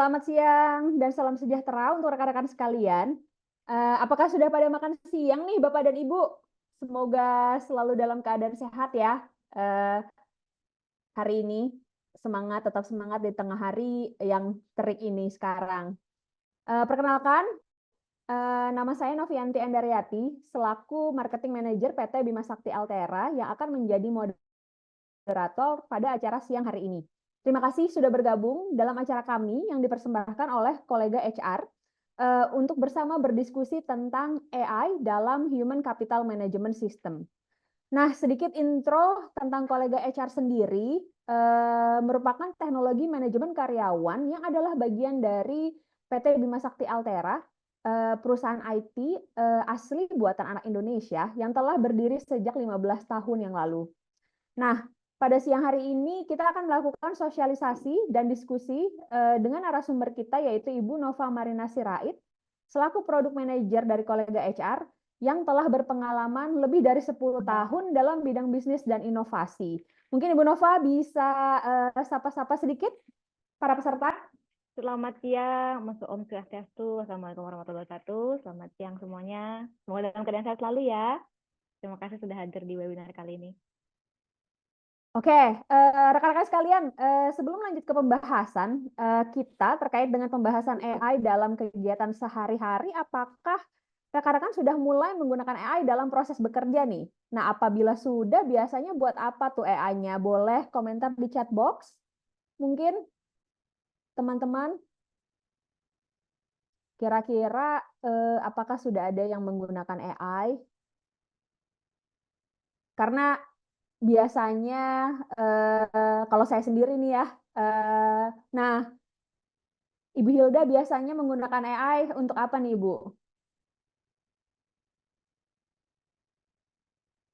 Selamat siang dan salam sejahtera untuk rekan-rekan sekalian. Apakah sudah pada makan siang nih Bapak dan Ibu? Semoga selalu dalam keadaan sehat ya, eee, hari ini. Tetap semangat di tengah hari yang terik ini sekarang. Perkenalkan, nama saya Novianti Endaryati, selaku Marketing Manager PT Bima Sakti Altera yang akan menjadi moderator pada acara siang hari ini. Terima kasih sudah bergabung dalam acara kami yang dipersembahkan oleh kolega HR untuk bersama berdiskusi tentang AI dalam Human Capital Management System. Nah, sedikit intro tentang kolega HR sendiri, merupakan teknologi manajemen karyawan yang adalah bagian dari PT Bima Sakti Altera, perusahaan IT asli buatan anak Indonesia yang telah berdiri sejak 15 tahun yang lalu. Nah, pada siang hari ini kita akan melakukan sosialisasi dan diskusi dengan narasumber kita yaitu Ibu Nova Marina Sirait, selaku Product Manager dari kolega HR yang telah berpengalaman lebih dari 10 tahun dalam bidang bisnis dan inovasi. Mungkin Ibu Nova bisa sapa-sapa sedikit para peserta. Selamat siang, Mas Om Swastiastu. Assalamualaikum warahmatullahi wabarakatuh. Selamat siang semuanya. Semoga dalam keadaan sehat selalu ya. Terima kasih sudah hadir di webinar kali ini. Oke, rekan-rekan sekalian, sebelum lanjut ke pembahasan kita terkait dengan pembahasan AI dalam kegiatan sehari-hari, apakah rekan-rekan sudah mulai menggunakan AI dalam proses bekerja nih? Nah, apabila sudah, biasanya buat apa tuh AI-nya? Boleh komentar di chat box? Mungkin teman-teman, kira-kira apakah sudah ada yang menggunakan AI? Karena biasanya kalau saya sendiri nih ya, nah Ibu Hilda biasanya menggunakan AI untuk apa nih, Ibu?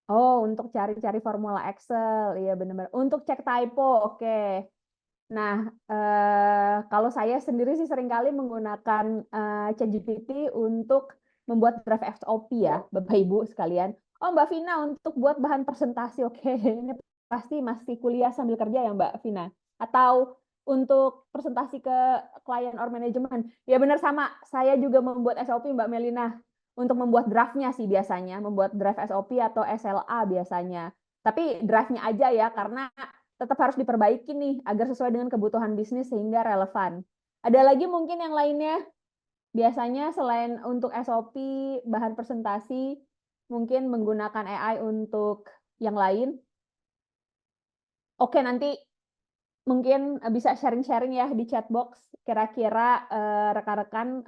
Oh, untuk cari-cari formula Excel, iya benar-benar. Untuk cek typo, oke. Nah, kalau saya sendiri sih seringkali menggunakan ChatGPT untuk membuat draft SOP ya, Bapak Ibu sekalian. Oh, Mbak Vina untuk buat bahan presentasi, oke. Ini pasti masih kuliah sambil kerja ya, Mbak Vina? Atau untuk presentasi ke klien or manajemen? Ya benar sama, saya juga membuat SOP, Mbak Melina. Untuk membuat draftnya sih biasanya, membuat draft SOP atau SLA biasanya. Tapi draftnya aja ya, karena tetap harus diperbaiki nih agar sesuai dengan kebutuhan bisnis sehingga relevan. Ada lagi mungkin yang lainnya, biasanya selain untuk SOP, bahan presentasi, mungkin menggunakan AI untuk yang lain. Oke, nanti mungkin bisa sharing-sharing ya di chat box, kira-kira rekan-rekan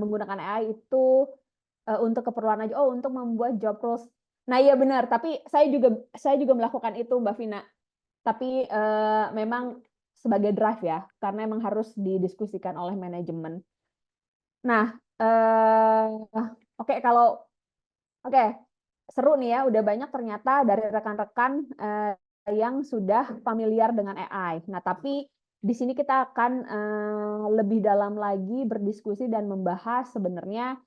menggunakan AI itu untuk keperluan aja, oh untuk membuat job roles. Nah iya benar, tapi saya juga melakukan itu Mbak Vina. Tapi memang sebagai drive ya, karena memang harus didiskusikan oleh manajemen. Nah, oke kalau oke seru nih ya, udah banyak ternyata dari rekan-rekan yang sudah familiar dengan AI. Nah, tapi di sini kita akan lebih dalam lagi berdiskusi dan membahas sebenarnya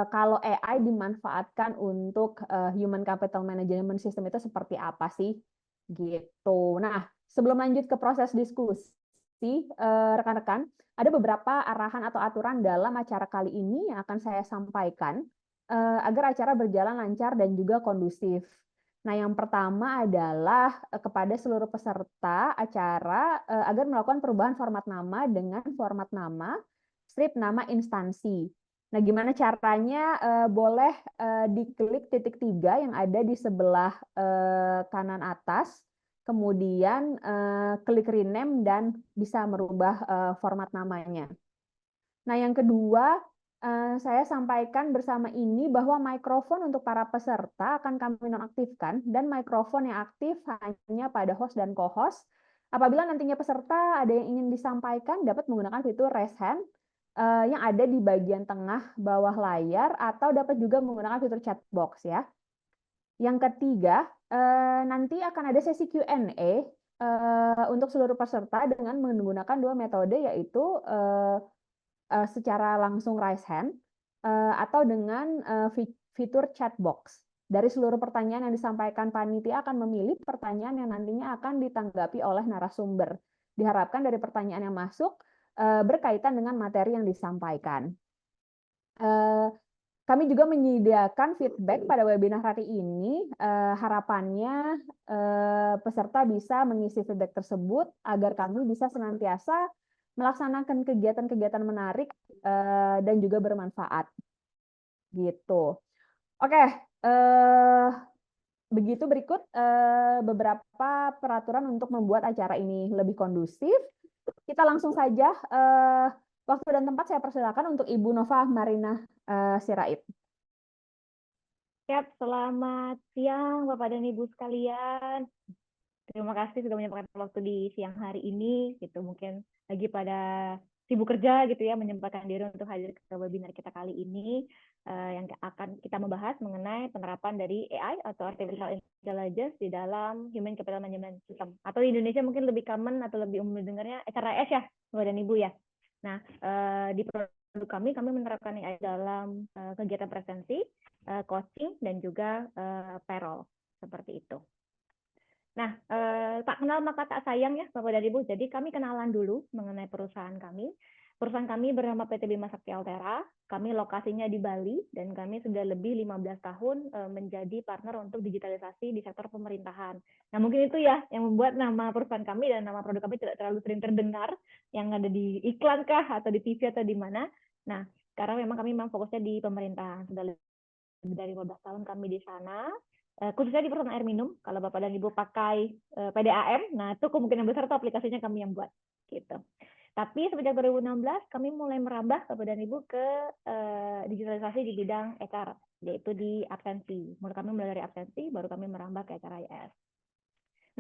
kalau AI dimanfaatkan untuk human capital management system itu seperti apa sih? Gitu. Nah, sebelum lanjut ke proses diskusi, rekan-rekan, ada beberapa arahan atau aturan dalam acara kali ini yang akan saya sampaikan agar acara berjalan lancar dan juga kondusif. Nah, yang pertama adalah kepada seluruh peserta acara agar melakukan perubahan format nama dengan format nama, strip nama instansi. Nah, gimana caranya? Boleh diklik titik 3 yang ada di sebelah kanan atas, kemudian klik rename dan bisa merubah format namanya. Nah, yang kedua, saya sampaikan bersama ini bahwa mikrofon untuk para peserta akan kami nonaktifkan dan mikrofon yang aktif hanya pada host dan co-host. Apabila nantinya peserta ada yang ingin disampaikan, dapat menggunakan fitur raise hand yang ada di bagian tengah bawah layar atau dapat juga menggunakan fitur chat box ya. Yang ketiga, nanti akan ada sesi Q&A untuk seluruh peserta dengan menggunakan dua metode yaitu secara langsung raise hand atau dengan fitur chat box. Dari seluruh pertanyaan yang disampaikan panitia akan memilih pertanyaan yang nantinya akan ditanggapi oleh narasumber. Diharapkan dari pertanyaan yang masuk berkaitan dengan materi yang disampaikan. Kami juga menyediakan feedback pada webinar hari ini. Harapannya peserta bisa mengisi feedback tersebut agar kami bisa senantiasa melaksanakan kegiatan-kegiatan menarik dan juga bermanfaat. Gitu. Oke, begitu berikut beberapa peraturan untuk membuat acara ini lebih kondusif. Kita langsung saja, waktu dan tempat saya persilakan untuk Ibu Nova Marina Sirait. Siap, selamat siang Bapak dan Ibu sekalian. Terima kasih sudah menyempatkan waktu di siang hari ini. Gitu mungkin lagi pada sibuk kerja gitu ya, menyempatkan diri untuk hadir ke webinar kita kali ini yang akan kita membahas mengenai penerapan dari AI atau Artificial Intelligence di dalam Human Capital Management System. Atau di Indonesia mungkin lebih common atau lebih umum dengarnya HRIS ya, Bapak dan Ibu ya. Nah, di produk kami menerapkan AI dalam kegiatan presensi, coaching, dan juga payroll. Seperti itu. Nah, tak kenal maka tak sayang ya Bapak dan Ibu. Jadi kami kenalan dulu mengenai perusahaan kami. Perusahaan kami bernama PT Bima Sakti Altera. Kami lokasinya di Bali dan kami sudah lebih 15 tahun menjadi partner untuk digitalisasi di sektor pemerintahan. Nah, mungkin itu ya yang membuat nama perusahaan kami dan nama produk kami tidak terlalu sering terdengar yang ada di iklan kah atau di TV atau di mana. Nah, karena memang fokusnya di pemerintahan. Sudah lebih dari 15 tahun kami di sana. Khususnya di perusahaan air minum, kalau Bapak dan Ibu pakai PDAM, nah itu kemungkinan besar itu aplikasinya kami yang buat. Gitu. Tapi semenjak 2016, kami mulai merambah Bapak dan Ibu ke digitalisasi di bidang HR, yaitu di absensi. Mulai kami mulai dari absensi, baru kami merambah ke HRIS.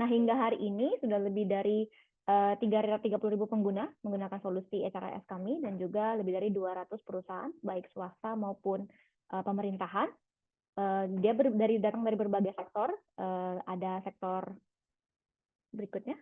Nah, hingga hari ini sudah lebih dari 330.000 pengguna menggunakan solusi HRIS kami, dan juga lebih dari 200 perusahaan, baik swasta maupun pemerintahan. Dia datang dari berbagai sektor. Ada sektor berikutnya.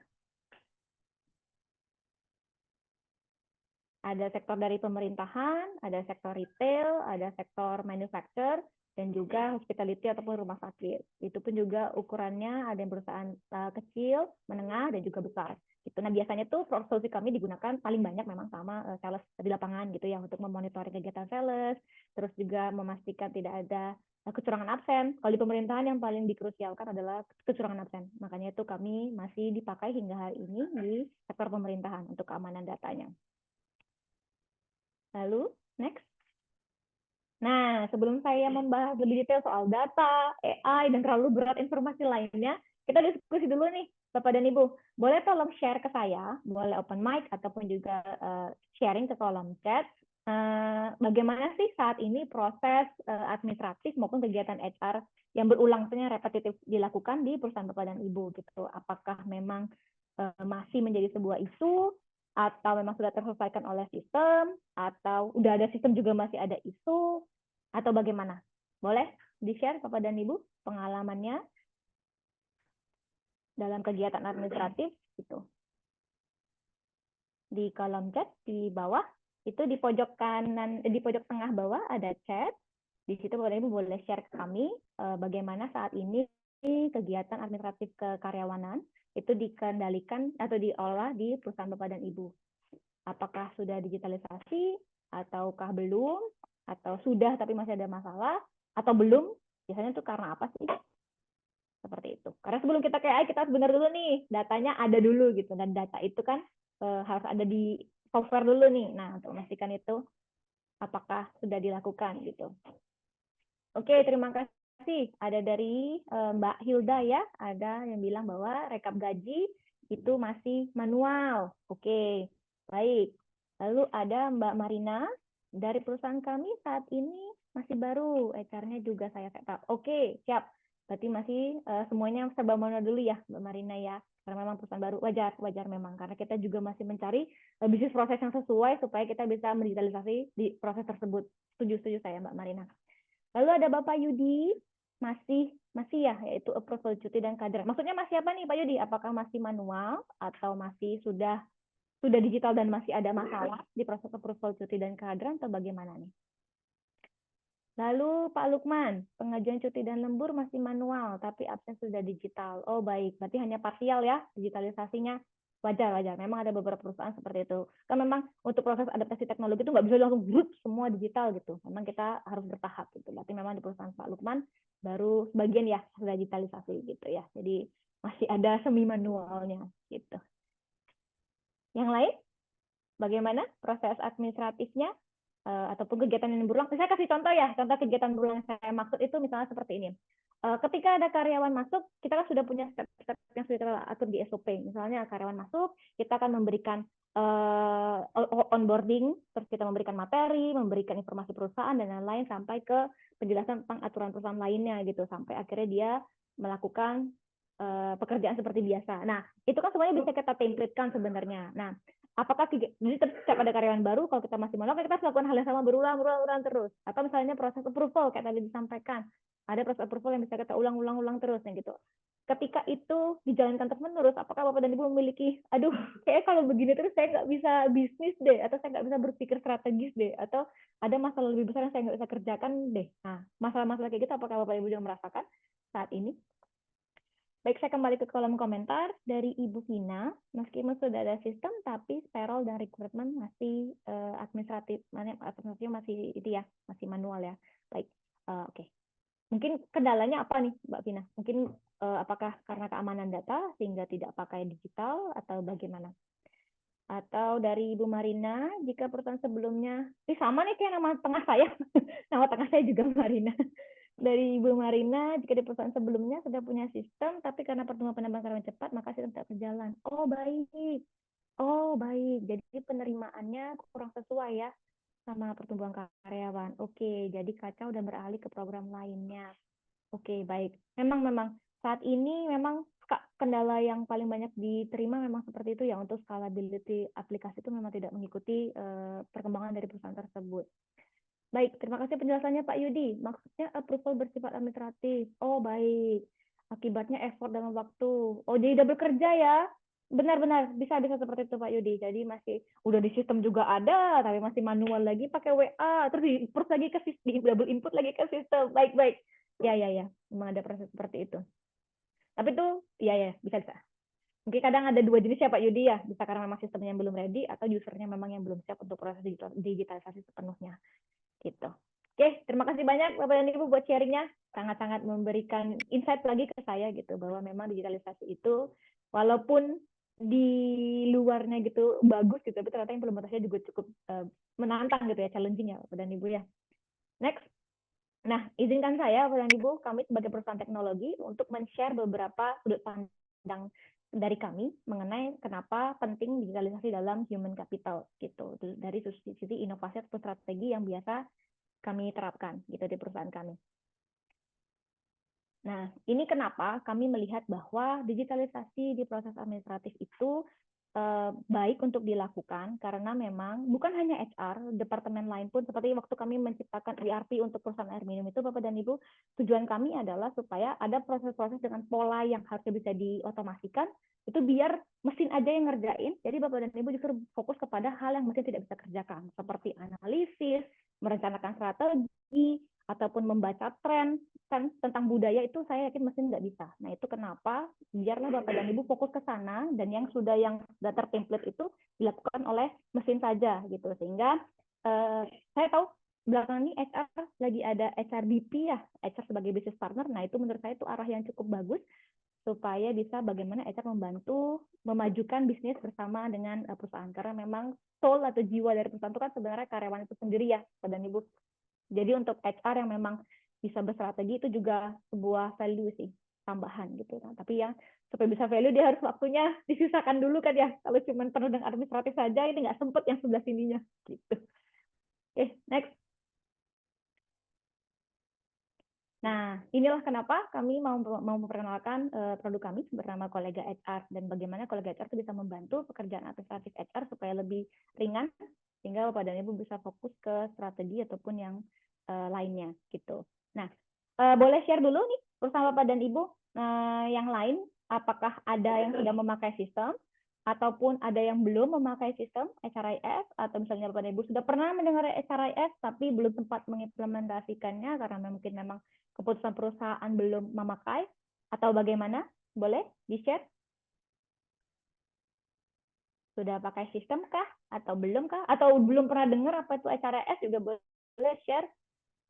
Ada sektor dari pemerintahan, ada sektor retail, ada sektor manufacture, dan juga hospitality ataupun rumah sakit. Itu pun juga ukurannya ada yang perusahaan kecil, menengah, dan juga besar. Gitu. Nah, biasanya tuh solusi kami digunakan paling banyak memang sama sales di lapangan gitu ya, untuk memonitoring kegiatan sales, terus juga memastikan tidak ada kecurangan absen. Kalau di pemerintahan yang paling dikrusialkan adalah kecurangan absen. Makanya itu kami masih dipakai hingga hari ini di sektor pemerintahan untuk keamanan datanya. Lalu, next. Nah, sebelum saya membahas lebih detail soal data, AI, dan terlalu berat informasi lainnya, kita diskusi dulu nih, Bapak dan Ibu. Boleh tolong share ke saya, boleh open mic, ataupun juga sharing ke kolom chat. Bagaimana sih saat ini proses administratif maupun kegiatan HR yang berulang, repetitif dilakukan di perusahaan Bapak dan Ibu gitu. Apakah memang masih menjadi sebuah isu, atau memang sudah terselesaikan oleh sistem, atau udah ada sistem juga masih ada isu, atau bagaimana? Boleh di-share Bapak dan Ibu pengalamannya dalam kegiatan administratif gitu. Di kolom chat di bawah itu di pojok kanan, di pojok tengah bawah ada chat. Di situ Bapak dan Ibu boleh share ke kami bagaimana saat ini kegiatan administratif kekaryawanan itu dikendalikan atau diolah di perusahaan Bapak dan Ibu. Apakah sudah digitalisasi ataukah belum, atau sudah tapi masih ada masalah, atau belum? Biasanya itu karena apa sih? Seperti itu. Karena sebelum kita ke AI, kita harus benar dulu nih, datanya ada dulu gitu. Dan data itu kan harus ada di software dulu nih. Nah, untuk memastikan itu apakah sudah dilakukan gitu. Oke, terima kasih. Ada dari Mbak Hilda ya, ada yang bilang bahwa rekap gaji itu masih manual. Oke, baik. Lalu ada Mbak Marina, dari perusahaan kami saat ini masih baru, HR-nya juga saya setup. Oke, siap. Berarti masih semuanya serba manual dulu ya, Mbak Marina ya. Karena memang perusahaan baru, wajar memang. Karena kita juga masih mencari bisnis proses yang sesuai supaya kita bisa mendigitalisasi di proses tersebut. Setuju saya Mbak Marina. Lalu ada Bapak Yudi, masih ya, yaitu approval cuti dan kaderan. Maksudnya masih apa nih Pak Yudi? Apakah masih manual atau masih sudah digital dan masih ada masalah di proses approval cuti dan kaderan, atau bagaimana nih? Lalu Pak Lukman, pengajuan cuti dan lembur masih manual, tapi absen sudah digital. Oh baik, berarti hanya parsial ya digitalisasinya. wajar. Memang ada beberapa perusahaan seperti itu. Kan memang untuk proses adaptasi teknologi itu nggak bisa langsung grup semua digital gitu. Memang kita harus bertahap gitu. Berarti memang di perusahaan Pak Lukman baru sebagian ya sudah digitalisasi gitu ya. Jadi masih ada semi manualnya gitu. Yang lain, bagaimana proses administratifnya ataupun kegiatan yang berulang? Saya kasih contoh ya, contoh kegiatan berulang yang saya maksud itu misalnya seperti ini. Ketika ada karyawan masuk, kita kan sudah punya step-step yang sudah kita atur di SOP. Misalnya karyawan masuk, kita akan memberikan onboarding, terus kita memberikan materi, memberikan informasi perusahaan dan lain-lain sampai ke penjelasan tentang aturan perusahaan lainnya gitu, sampai akhirnya dia melakukan pekerjaan seperti biasa. Nah, itu kan semuanya bisa kita template-kan sebenarnya. Nah, apakah jadi setiap ada karyawan baru, kalau kita masih manual, kita melakukan hal yang sama berulang terus. Atau misalnya proses approval kayak tadi disampaikan, ada proses approval yang bisa kita ulang terus yang gitu. Ketika itu dijalankan terus-menerus, apakah Bapak dan Ibu memiliki, aduh, kayak kalau begini terus saya nggak bisa bisnis deh, atau saya nggak bisa berpikir strategis deh, atau ada masalah lebih besar yang saya nggak bisa kerjakan deh. Nah, masalah-masalah kayak gitu, apakah Bapak Ibu juga merasakan saat ini? Baik, saya kembali ke kolom komentar dari Ibu Vina. Meskipun sudah ada sistem, tapi payroll dan rekrutmen masih administratif masih itu ya, masih manual ya. Baik, oke. Mungkin kendalanya apa nih, Mbak Vina? Mungkin apakah karena keamanan data sehingga tidak pakai digital atau bagaimana? Atau dari Ibu Marina, jika perusahaan sebelumnya, ini sama nih kayak nama tengah saya, nama tengah saya juga Marina. Dari Ibu Marina, jika di perusahaan sebelumnya sudah punya sistem, tapi karena pertumbuhan penambahan karyawan cepat, maka sistem tidak berjalan. Oh baik. Jadi penerimaannya kurang sesuai ya sama pertumbuhan karyawan. Oke, jadi kacau dan beralih ke program lainnya. Oke, baik. Memang saat ini memang kendala yang paling banyak diterima memang seperti itu ya, untuk scalability aplikasi itu memang tidak mengikuti perkembangan dari perusahaan tersebut. Baik, terima kasih penjelasannya Pak Yudi. Maksudnya approval bersifat administratif. Oh, baik. Akibatnya effort dalam waktu. Oh, jadi double kerja ya. Benar-benar bisa seperti itu Pak Yudi. Jadi masih udah di sistem juga ada, tapi masih manual lagi pakai WA, terus di input lagi ke sistem, double input lagi ke sistem. Baik. Ya. Memang ada proses seperti itu. Tapi itu ya bisa. Mungkin kadang ada dua jenis ya Pak Yudi ya. Bisa karena memang sistemnya yang belum ready atau usernya memang yang belum siap untuk proses digitalisasi sepenuhnya. Gitu. Oke, terima kasih banyak Bapak dan Ibu buat sharingnya. Sangat-sangat memberikan insight lagi ke saya gitu, bahwa memang digitalisasi itu walaupun di luarnya gitu bagus gitu, tapi ternyata implementasinya juga cukup menantang gitu ya, challenging ya Bapak dan Ibu ya. Next. Nah, izinkan saya Bapak dan Ibu, kami sebagai perusahaan teknologi untuk men-share beberapa sudut pandang dari kami mengenai kenapa penting digitalisasi dalam human capital gitu, dari sisi inovasi atau strategi yang biasa kami terapkan gitu di perusahaan kami. Nah, ini kenapa kami melihat bahwa digitalisasi di proses administratif itu baik untuk dilakukan, karena memang bukan hanya HR, departemen lain pun, seperti waktu kami menciptakan ERP untuk perusahaan air minum itu, Bapak dan Ibu, tujuan kami adalah supaya ada proses-proses dengan pola yang harusnya bisa diotomasikan, itu biar mesin aja yang ngerjain, jadi Bapak dan Ibu justru fokus kepada hal yang mesin tidak bisa kerjakan, seperti analisis, merencanakan strategi, ataupun membaca tren kan tentang budaya, itu saya yakin mesin nggak bisa. Nah, itu kenapa biarlah Bapak dan Ibu fokus ke sana, dan yang tertemplate itu dilakukan oleh mesin saja gitu. Sehingga saya tahu belakangan ini HR lagi ada HRBP ya, HR sebagai business partner. Nah, itu menurut saya itu arah yang cukup bagus supaya bisa bagaimana HR membantu memajukan bisnis bersama dengan perusahaan, karena memang soul atau jiwa dari perusahaan itu kan sebenarnya karyawan itu sendiri ya, Bapak dan Ibu. Jadi untuk HR yang memang bisa berstrategi itu juga sebuah value sih, tambahan gitu kan. Tapi ya supaya bisa value dia harus waktunya disisakan dulu kan ya. Kalau cuma penuh dengan administratif saja ini nggak sempet yang sebelah sininya gitu. Oke, next. Nah, inilah kenapa kami mau memperkenalkan produk kami bernama Kolega HR, dan bagaimana Kolega HR itu bisa membantu pekerjaan administratif HR supaya lebih ringan, sehingga Bapak dan Ibu bisa fokus ke strategi ataupun yang lainnya gitu. Nah, boleh share dulu nih bersama Bapak dan Ibu yang lain, apakah ada yang sudah memakai sistem ataupun ada yang belum memakai sistem HRIS, atau misalnya Bapak dan Ibu sudah pernah mendengar HRIS tapi belum sempat mengimplementasikannya karena mungkin memang keputusan perusahaan belum memakai, atau bagaimana? Boleh di-share? Sudah pakai sistem kah? Atau belum kah? Atau belum pernah dengar apa itu HRIS juga boleh share.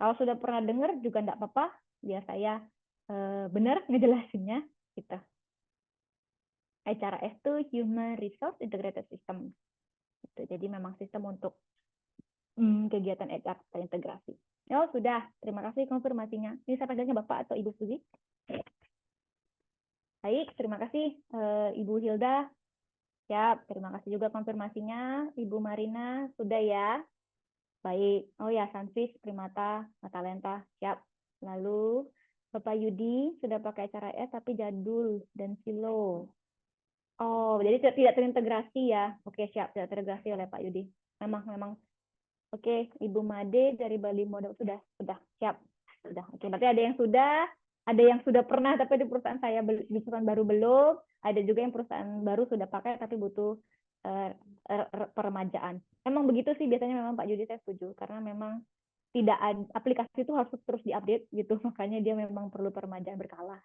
Kalau sudah pernah dengar juga enggak apa-apa, biar saya benar ngejelasinnya. Gitu. HRIS itu Human Resource Integrated System. Gitu. Jadi memang sistem untuk kegiatan HR terintegrasi. Oh, sudah. Terima kasih konfirmasinya. Ini saya panggilnya Bapak atau Ibu Suzy? Baik, terima kasih Ibu Hilda. Ya, terima kasih juga konfirmasinya. Ibu Marina, sudah ya? Baik. Oh ya, Sansis, Primata, Matalenta. Siap. Lalu, Bapak Yudi sudah pakai acara S tapi jadul dan silo. Oh, jadi tidak terintegrasi ya. Oke, siap. Tidak terintegrasi oleh Pak Yudi. Memang. Oke, Ibu Made dari Bali Modal sudah. Siap. Sudah. Oke, berarti ada yang sudah pernah tapi di perusahaan saya di perusahaan baru belum, ada juga yang perusahaan baru sudah pakai tapi butuh peremajaan. Memang begitu sih biasanya, memang Pak Yudi, saya setuju karena memang tidak ada, aplikasi itu harus terus diupdate gitu, makanya dia memang perlu peremajaan berkala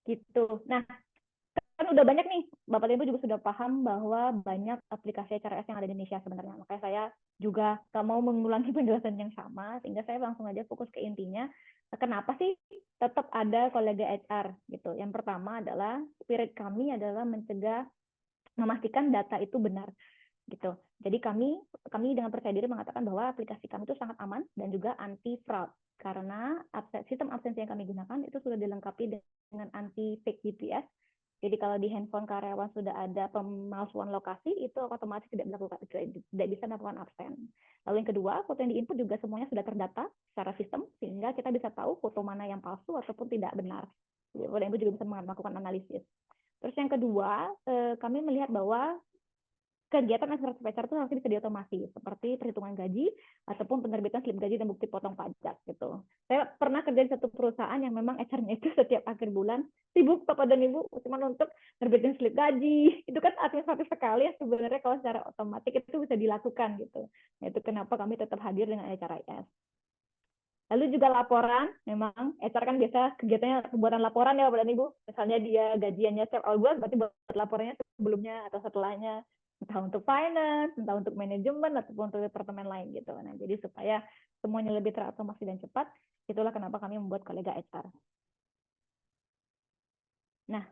gitu. Nah, kan udah banyak nih, Bapak Ibu juga sudah paham bahwa banyak aplikasi HRS yang ada di Indonesia sebenarnya. Makanya saya juga nggak mau mengulangi penjelasan yang sama, sehingga saya langsung aja fokus ke intinya. Kenapa sih tetap ada kolega HR gitu? Yang pertama adalah spirit kami adalah memastikan data itu benar gitu. Jadi kami dengan percaya diri mengatakan bahwa aplikasi kami itu sangat aman dan juga anti fraud karena sistem absensi yang kami gunakan itu sudah dilengkapi dengan anti fake GPS. Jadi kalau di handphone karyawan sudah ada pemalsuan lokasi, itu otomatis tidak bisa melakukan absen. Lalu yang kedua, foto yang diinput juga semuanya sudah terdata secara sistem, sehingga kita bisa tahu foto mana yang palsu ataupun tidak benar. Foto itu juga bisa melakukan analisis. Terus yang kedua, kami melihat bahwa kegiatan administratif HR itu harusnya bisa diotomasi, seperti perhitungan gaji ataupun penerbitan slip gaji dan bukti potong pajak gitu. Saya pernah kerja di satu perusahaan yang memang HR-nya itu setiap akhir bulan sibuk Bapak dan Ibu cuma untuk terbitin slip gaji. Itu kan administratif sekali ya sebenarnya, kalau secara otomatis itu bisa dilakukan gitu. Nah, itu kenapa kami tetap hadir dengan HRIS. Lalu juga laporan, memang HR kan biasa kegiatannya pembuatan laporan ya Bapak dan Ibu. Misalnya dia gajiannya setiap awal bulan, berarti buat laporannya sebelumnya atau setelahnya, entah untuk finance, entah untuk manajemen, ataupun untuk departemen lain gitu. Nah, jadi supaya semuanya lebih terotomasi dan cepat, itulah kenapa kami membuat kolega HR. Nah,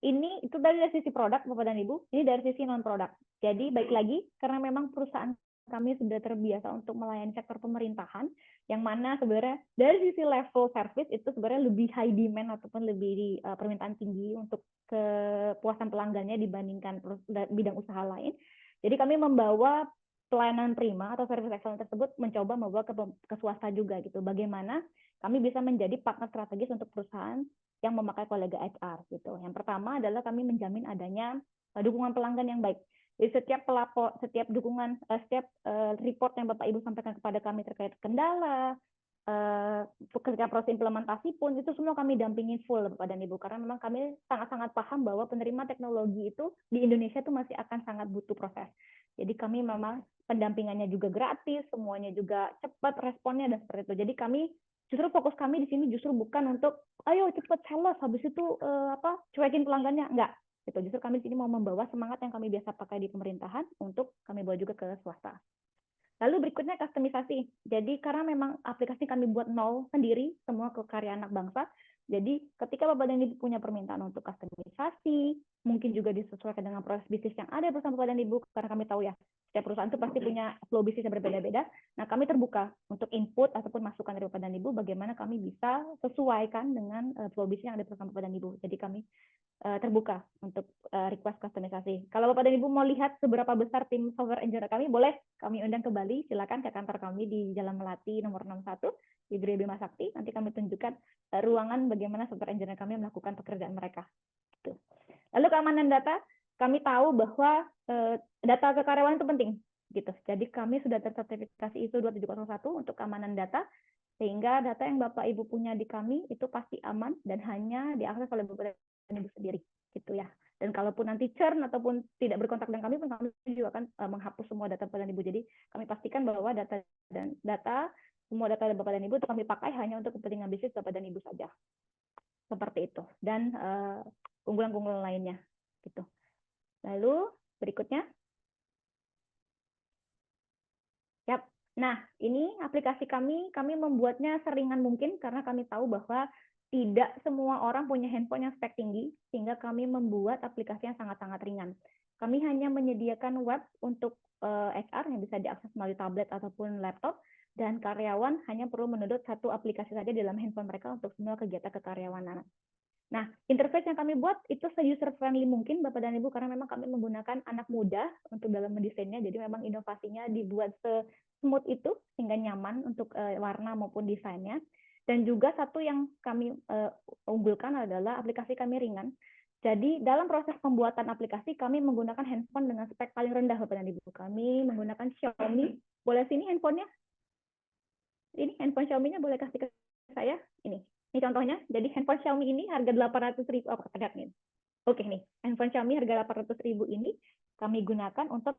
ini itu dari sisi produk Bapak dan Ibu, ini dari sisi non produk. Jadi baik lagi, karena memang perusahaan kami sudah terbiasa untuk melayani sektor pemerintahan, yang mana sebenarnya dari sisi level service itu sebenarnya lebih high demand ataupun lebih permintaan tinggi untuk kepuasan pelanggannya dibandingkan bidang usaha lain. Jadi kami membawa pelayanan prima atau service excellence tersebut mencoba membawa ke swasta juga gitu. Bagaimana kami bisa menjadi partner strategis untuk perusahaan yang memakai kolega HR gitu. Yang pertama adalah kami menjamin adanya dukungan pelanggan yang baik. Jadi setiap dukungan, setiap report yang Bapak Ibu sampaikan kepada kami terkait kendala, ketika proses implementasi pun itu semua kami dampingin full Bapak dan Ibu, karena memang kami sangat-sangat paham bahwa penerima teknologi itu di Indonesia itu masih akan sangat butuh proses. Jadi kami memang pendampingannya juga gratis, semuanya juga cepat responnya dan seperti itu. Jadi justru fokus kami di sini justru bukan untuk ayo cepat sales habis itu cuekin pelanggannya, enggak. Gitu. Justru kami di sini mau membawa semangat yang kami biasa pakai di pemerintahan untuk kami bawa juga ke swasta. Lalu berikutnya customisasi. Jadi karena memang aplikasi kami buat nol sendiri, semua karya anak bangsa. Jadi ketika Bapak dan Ibu punya permintaan untuk customisasi, mungkin juga disesuaikan dengan proses bisnis yang ada bersama Bapak dan Ibu, karena kami tahu ya, setiap perusahaan itu pasti punya flow bisnis yang berbeda-beda. Nah, kami terbuka untuk input ataupun masukan dari Bapak dan Ibu, bagaimana kami bisa sesuaikan dengan flow bisnis yang ada bersama Bapak dan Ibu. Jadi kami terbuka untuk request customisasi. Kalau Bapak dan Ibu mau lihat seberapa besar tim software engineer kami, boleh kami undang ke Bali, silakan ke kantor kami di Jalan Melati nomor 61 di Gria Bima Sakti. Nanti kami tunjukkan ruangan bagaimana software engineer kami melakukan pekerjaan mereka. Gitu. Lalu keamanan data, kami tahu bahwa data kekaryawan itu penting. Gitu. Jadi kami sudah tersertifikasi ISO 27001 untuk keamanan data, sehingga data yang Bapak Ibu punya di kami itu pasti aman dan hanya diakses oleh Bapak dan Ibu sendiri, gitu ya. Dan kalaupun nanti churn ataupun tidak berkontak dengan kami pun kami juga akan menghapus semua data Bapak dan Ibu. Jadi kami pastikan bahwa semua data dari Bapak dan Ibu itu kami pakai hanya untuk kepentingan bisnis Bapak dan Ibu saja. Seperti itu. Dan unggulan-unggulan lainnya, gitu. Lalu berikutnya. Yap. Nah, ini aplikasi kami membuatnya seringan mungkin karena kami tahu bahwa tidak semua orang punya handphone yang spek tinggi, sehingga kami membuat aplikasi yang sangat-sangat ringan. Kami hanya menyediakan web untuk HR yang bisa diakses melalui tablet ataupun laptop, dan karyawan hanya perlu mendownload satu aplikasi saja dalam handphone mereka untuk semua kegiatan kekaryawanan. Nah, interface yang kami buat itu se-user friendly mungkin Bapak dan Ibu, karena memang kami menggunakan anak muda untuk dalam mendesainnya, jadi memang inovasinya dibuat se-smooth itu sehingga nyaman untuk warna maupun desainnya. Dan juga satu yang kami unggulkan adalah aplikasi kami ringan. Jadi dalam proses pembuatan aplikasi kami menggunakan handphone dengan spek paling rendah Bapak dan Ibu. Kami menggunakan Xiaomi. Boleh sini handphonenya? Ini handphone Xiaomi-nya boleh kasih ke saya? Ini contohnya. Jadi handphone Xiaomi ini harga 800.000. Oh, terlihat nih. Oke nih, handphone Xiaomi harga 800.000 ini kami gunakan untuk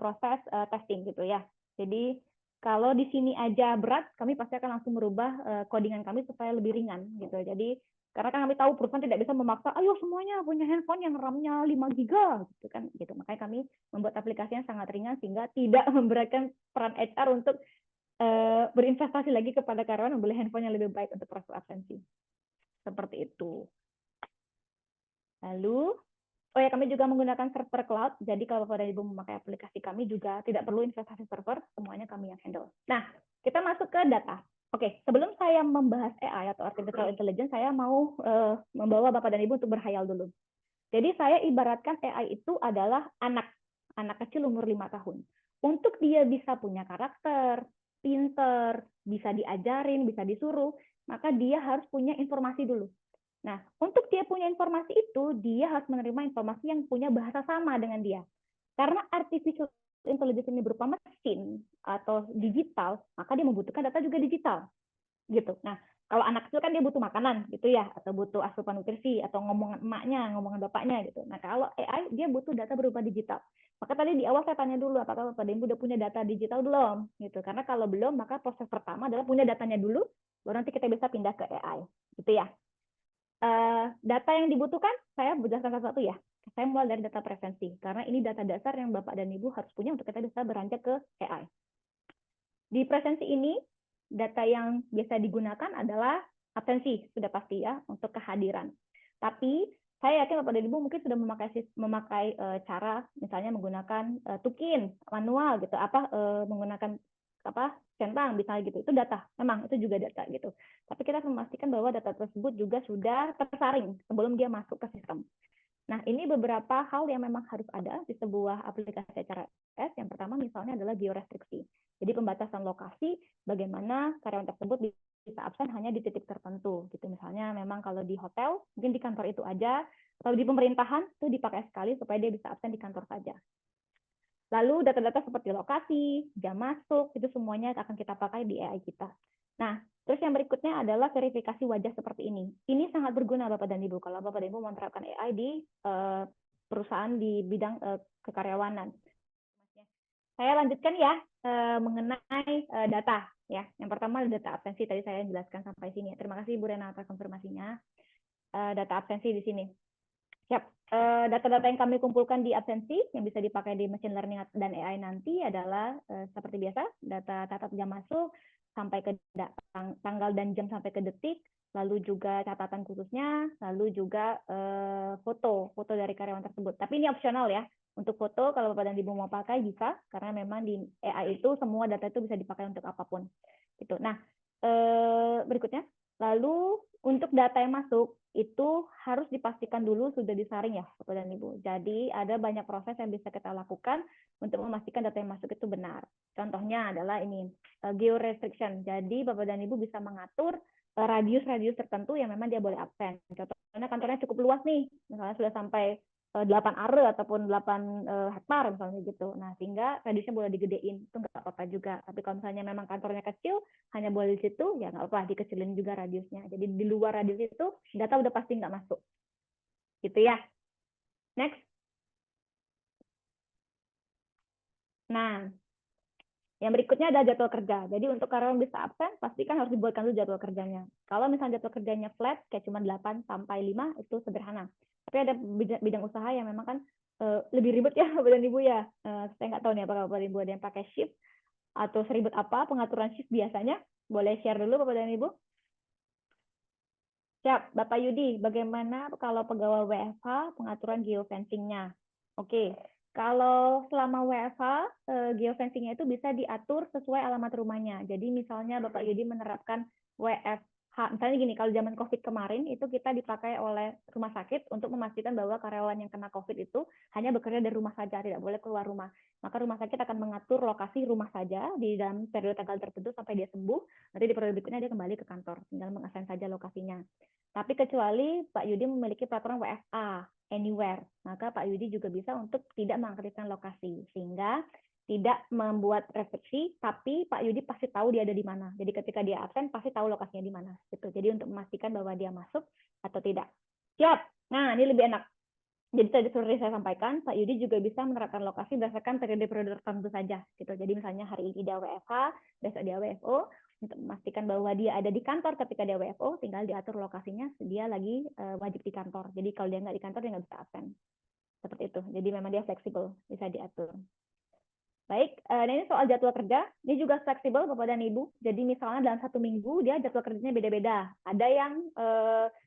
proses testing gitu ya. Jadi kalau di sini aja berat, kami pasti akan langsung merubah codingan kami supaya lebih ringan gitu. Jadi karena kan kami tahu perusahaan tidak bisa memaksa, ayo semuanya punya handphone yang RAM-nya 5 GB gitu kan gitu. Makanya kami membuat aplikasi yang sangat ringan sehingga tidak memberatkan peran HR untuk berinvestasi lagi kepada karyawan membeli handphone yang lebih baik untuk proses absensi. Seperti itu. Lalu, oh ya, kami juga menggunakan server cloud. Jadi kalau Bapak dan Ibu memakai aplikasi kami juga tidak perlu investasi server, semuanya kami yang handle. Nah, kita masuk ke data. Oke, sebelum saya membahas AI atau artificial intelligence, saya mau membawa Bapak dan Ibu untuk berhayal dulu. Jadi saya ibaratkan AI itu adalah anak kecil umur 5 tahun. Untuk dia bisa punya karakter, pinter, bisa diajarin, bisa disuruh, maka dia harus punya informasi dulu. Nah, untuk dia punya informasi itu, dia harus menerima informasi yang punya bahasa sama dengan dia. Karena artificial intelligence ini berupa mesin atau digital, maka dia membutuhkan data juga digital. Gitu. Nah, kalau anak kecil kan dia butuh makanan gitu ya, atau butuh asupan nutrisi, atau ngomongan emaknya, ngomongan bapaknya gitu. Nah, kalau AI dia butuh data berupa digital. Maka tadi di awal saya tanya dulu, apakah Bapak Ibu udah punya data digital belum? Gitu. Karena kalau belum, maka proses pertama adalah punya datanya dulu, baru nanti kita bisa pindah ke AI. Gitu ya. Data yang dibutuhkan, saya jelaskan satu-satu ya. Saya mulai dari data preferensi, karena ini data dasar yang Bapak dan Ibu harus punya untuk kita bisa beranjak ke AI. Di preferensi ini, data yang biasa digunakan adalah absensi, sudah pasti ya, untuk kehadiran. Tapi saya yakin Bapak dan Ibu mungkin sudah memakai cara misalnya menggunakan tukin manual gitu, menggunakan centang misalnya gitu. Itu data, memang itu juga data gitu. Tapi kita harus memastikan bahwa data tersebut juga sudah tersaring sebelum dia masuk ke sistem. Nah, ini beberapa hal yang memang harus ada di sebuah aplikasi HRS. Yang pertama misalnya adalah georestriksi. Jadi pembatasan lokasi, bagaimana karyawan tersebut bisa absen hanya di titik tertentu. Gitu. Misalnya memang kalau di hotel, mungkin di kantor itu aja, atau di pemerintahan itu dipakai sekali supaya dia bisa absen di kantor saja. Lalu data-data seperti lokasi, jam masuk, itu semuanya akan kita pakai di AI kita. Nah, terus yang berikutnya adalah verifikasi wajah seperti ini. Ini sangat berguna Bapak dan Ibu kalau Bapak dan Ibu menerapkan AI di perusahaan di bidang kekaryawanan. Saya lanjutkan ya mengenai data ya. Yang pertama data absensi, tadi saya jelaskan sampai sini. Terima kasih Bu Rena atas konfirmasinya. Data absensi di sini. Siap. Data-data yang kami kumpulkan di absensi yang bisa dipakai di machine learning dan AI nanti adalah seperti biasa, data catat jam masuk sampai ke tanggal dan jam sampai ke detik, lalu juga catatan khususnya, lalu juga foto dari karyawan tersebut. Tapi ini opsional ya. Untuk foto kalau Bapak dan Ibu mau pakai bisa, karena memang di AI itu semua data itu bisa dipakai untuk apapun. Gitu. Nah, berikutnya, lalu untuk data yang masuk itu harus dipastikan dulu sudah disaring ya Bapak dan Ibu. Jadi ada banyak proses yang bisa kita lakukan untuk memastikan data yang masuk itu benar. Contohnya adalah ini georestriction. Jadi Bapak dan Ibu bisa mengatur radius-radius tertentu yang memang dia boleh absen. Contohnya kantornya cukup luas nih, misalnya sudah sampai 8 are ataupun 8 hektar misalnya gitu. Nah, sehingga radiusnya boleh digedein, itu nggak apa-apa juga. Tapi kalau misalnya memang kantornya kecil, hanya boleh di situ, ya nggak apa-apa, dikecilin juga radiusnya. Jadi di luar radius itu, data udah pasti nggak masuk. Gitu ya. Next. Nah, yang berikutnya ada jadwal kerja. Jadi untuk karyawan bisa absen, pastikan harus dibuatkan dulu jadwal kerjanya. Kalau misalnya jadwal kerjanya flat, kayak cuma 8 sampai 5, itu sederhana. Tapi ada bidang usaha yang memang kan lebih ribet ya Bapak dan Ibu ya. Saya nggak tahu nih apakah Bapak dan Ibu ada yang pakai shift atau seribet apa pengaturan shift biasanya. Boleh share dulu Bapak dan Ibu. Siap, Bapak Yudi, bagaimana kalau pegawai WFH pengaturan geofencing-nya? Oke, kalau selama WFH, geofencing-nya itu bisa diatur sesuai alamat rumahnya. Jadi misalnya Bapak Yudi menerapkan WFH, misalnya gini, kalau zaman COVID kemarin itu kita dipakai oleh rumah sakit untuk memastikan bahwa karyawan yang kena COVID itu hanya bekerja dari rumah saja, tidak boleh keluar rumah. Maka rumah sakit akan mengatur lokasi rumah saja di dalam periode tanggal tertentu sampai dia sembuh. Nanti di periode berikutnya dia kembali ke kantor, tinggal mengasain saja lokasinya. Tapi kecuali Pak Yudi memiliki peraturan WFA, anywhere, maka Pak Yudi juga bisa untuk tidak mengaktifkan lokasi, sehingga tidak membuat restriksi, tapi Pak Yudi pasti tahu dia ada di mana. Jadi ketika dia absen, pasti tahu lokasinya di mana. Gitu. Jadi untuk memastikan bahwa dia masuk atau tidak. Siap. Nah, ini lebih enak. Jadi tadi seperti saya sampaikan, Pak Yudi juga bisa menerapkan lokasi berdasarkan periode-periode tertentu saja. Gitu. Jadi misalnya hari ini dia WFH, besok dia WFO, untuk memastikan bahwa dia ada di kantor ketika dia WFO, tinggal diatur lokasinya, dia lagi wajib di kantor. Jadi kalau dia nggak di kantor, dia nggak bisa absen. Seperti itu. Jadi memang dia fleksibel, bisa diatur. Baik, nah ini soal jadwal kerja. Ini juga fleksibel Bapak dan Ibu. Jadi misalnya dalam 1 minggu dia jadwal kerjanya beda-beda. Ada yang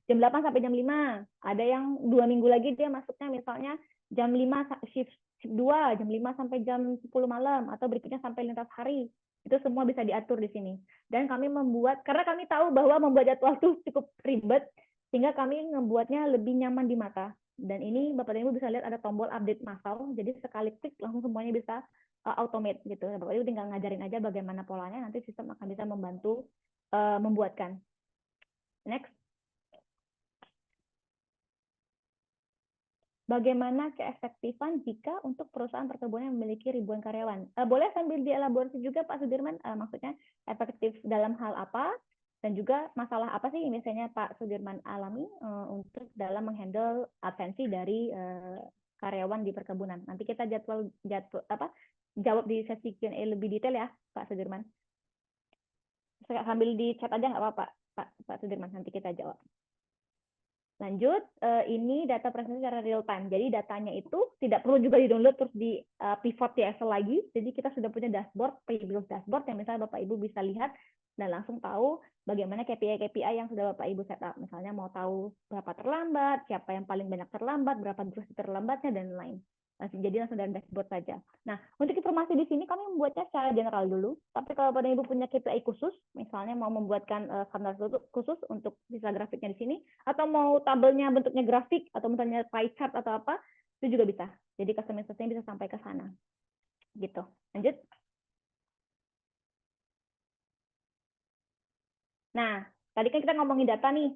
jam 8 sampai jam 5. Ada yang 2 minggu lagi dia masuknya misalnya jam 5 shift 2, jam 5 sampai jam 10 malam, atau berikutnya sampai lintas hari. Itu semua bisa diatur di sini. Dan kami membuat, karena kami tahu bahwa membuat jadwal itu cukup ribet, sehingga kami membuatnya lebih nyaman di mata. Dan ini Bapak dan Ibu bisa lihat ada tombol update massal. Jadi sekali klik langsung semuanya bisa automate gitu. Bapak Ibu tinggal ngajarin aja bagaimana polanya, nanti sistem akan bisa membantu membuatkan. Next. Bagaimana keefektifan jika untuk perusahaan perkebunan yang memiliki ribuan karyawan? Boleh sambil dielaborasi juga Pak Sudirman, maksudnya efektif dalam hal apa, dan juga masalah apa sih yang biasanya Pak Sudirman alami untuk dalam menghandle absensi dari karyawan di perkebunan. Nanti kita jawab di sesi Q&A lebih detail ya Pak Sudirman. Sambil di chat aja nggak apa-apa Pak Sudirman, nanti kita jawab. Lanjut, ini data presentasi secara real time. Jadi datanya itu tidak perlu juga di-download terus di pivot di Excel lagi. Jadi kita sudah punya dashboard, pre-built dashboard yang misalnya Bapak Ibu bisa lihat dan langsung tahu bagaimana KPI yang sudah Bapak Ibu set up. Misalnya mau tahu berapa terlambat, siapa yang paling banyak terlambat, berapa durasi terlambatnya, dan lain. Jadi langsung dari dashboard saja. Nah, untuk informasi di sini kami membuatnya secara general dulu. Tapi kalau pada Ibu punya KPI khusus, misalnya mau membuatkan standar khusus untuk sisa grafiknya di sini, atau mau tabelnya bentuknya grafik, atau misalnya pie chart atau apa, itu juga bisa. Jadi customization bisa sampai ke sana. Gitu. Lanjut. Nah, tadi kan kita ngomongin data nih.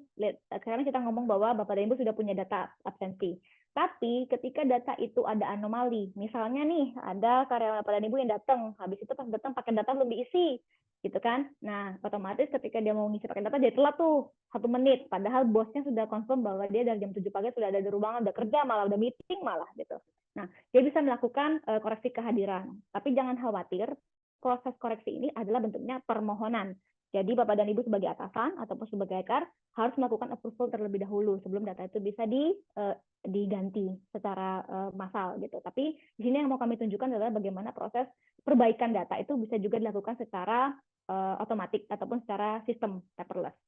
Sekarang kita ngomong bahwa Bapak dan Ibu sudah punya data absensi. Tapi ketika data itu ada anomali, misalnya nih ada karyawan Bapak dan Ibu yang datang, habis itu pas datang pakai data belum diisi, gitu kan? Nah, otomatis ketika dia mau ngisi pakai data dia telat tuh 1 menit. Padahal bosnya sudah confirm bahwa dia dari jam 7 pagi sudah ada di ruangan, udah kerja, malah udah meeting malah gitu. Nah, dia bisa melakukan koreksi kehadiran. Tapi jangan khawatir, proses koreksi ini adalah bentuknya permohonan. Jadi Bapak dan Ibu sebagai atasan ataupun sebagai HR harus melakukan approval terlebih dahulu sebelum data itu bisa diganti secara massal gitu. Tapi di sini yang mau kami tunjukkan adalah bagaimana proses perbaikan data itu bisa juga dilakukan secara otomatis ataupun secara sistem paperless.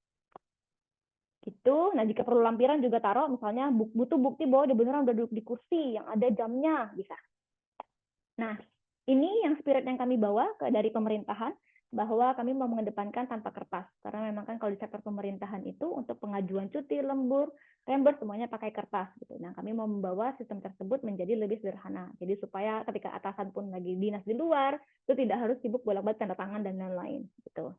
Gitu. Nah, jika perlu lampiran juga taruh misalnya butuh bukti bahwa dia beneran udah duduk di kursi yang ada jamnya, bisa. Nah, ini yang spirit yang kami bawa dari pemerintahan, bahwa kami mau mengedepankan tanpa kertas. Karena memang kan kalau di sektor pemerintahan itu untuk pengajuan cuti, lembur, reimburse semuanya pakai kertas. Gitu. Nah, kami mau membawa sistem tersebut menjadi lebih sederhana. Jadi supaya ketika atasan pun lagi dinas di luar, itu tidak harus sibuk bolak-balik tanda tangan dan lain-lain. Gitu.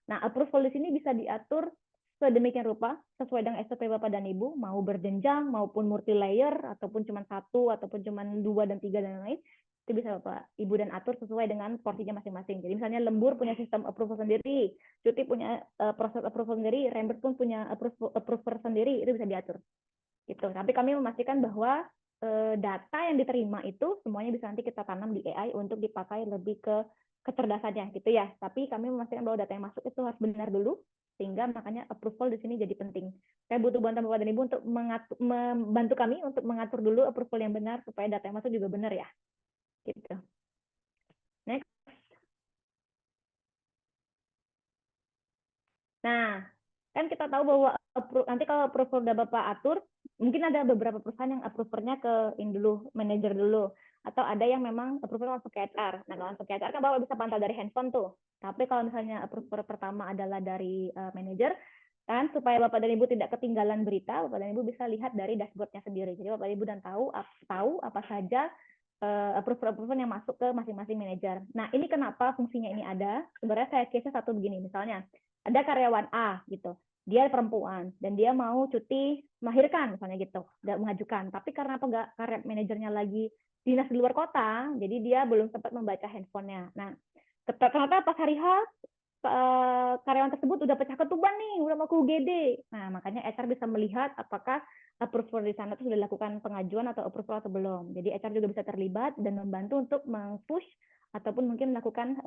Nah, approval di sini bisa diatur sedemikian rupa sesuai dengan SOP Bapak dan Ibu, mau berjenjang maupun multi layer ataupun cuma 1 ataupun cuma 2 dan 3 dan lain-lain. Itu bisa Bapak Ibu dan atur sesuai dengan porsinya masing-masing. Jadi misalnya lembur punya sistem approval sendiri, cuti punya proses approval sendiri, reimburse pun punya approver sendiri, itu bisa diatur. Gitu. Tapi kami memastikan bahwa data yang diterima itu semuanya bisa nanti kita tanam di AI untuk dipakai lebih ke kecerdasannya gitu ya. Tapi kami memastikan bahwa data yang masuk itu harus benar dulu. sehingga makanya approval di sini jadi penting. Saya butuh bantuan Bapak dan Ibu untuk membantu kami untuk mengatur dulu approval yang benar supaya data yang masuk juga benar ya. Gitu. Next. Nah, kan kita tahu bahwa nanti kalau approval udah Bapak atur, mungkin ada beberapa perusahaan yang approvernya ke ini dulu, manajer dulu. Atau ada yang memang approval langsung ke HR. Nah, kalau langsung ke HR kan Bapak bisa pantau dari handphone tuh. Tapi kalau misalnya approval pertama adalah dari manajer, kan supaya Bapak dan Ibu tidak ketinggalan berita, Bapak dan Ibu bisa lihat dari dashboardnya sendiri. Jadi Bapak dan Ibu dan tahu apa saja approval yang masuk ke masing-masing manajer. Nah, ini kenapa fungsinya ini ada? Sebenarnya saya case-nya satu begini, misalnya ada karyawan A gitu, dia perempuan dan dia mau cuti melahirkan misalnya gitu, nggak mengajukan. Tapi karena karya manajernya lagi dinas di luar kota, jadi dia belum sempat membaca handphonenya. Nah, ternyata pas hari H karyawan tersebut udah pecah ketuban nih, udah mau ke UGD. Nah, makanya HR bisa melihat apakah approval di sana itu sudah dilakukan pengajuan atau approval atau belum. Jadi HR juga bisa terlibat dan membantu untuk meng-push ataupun mungkin melakukan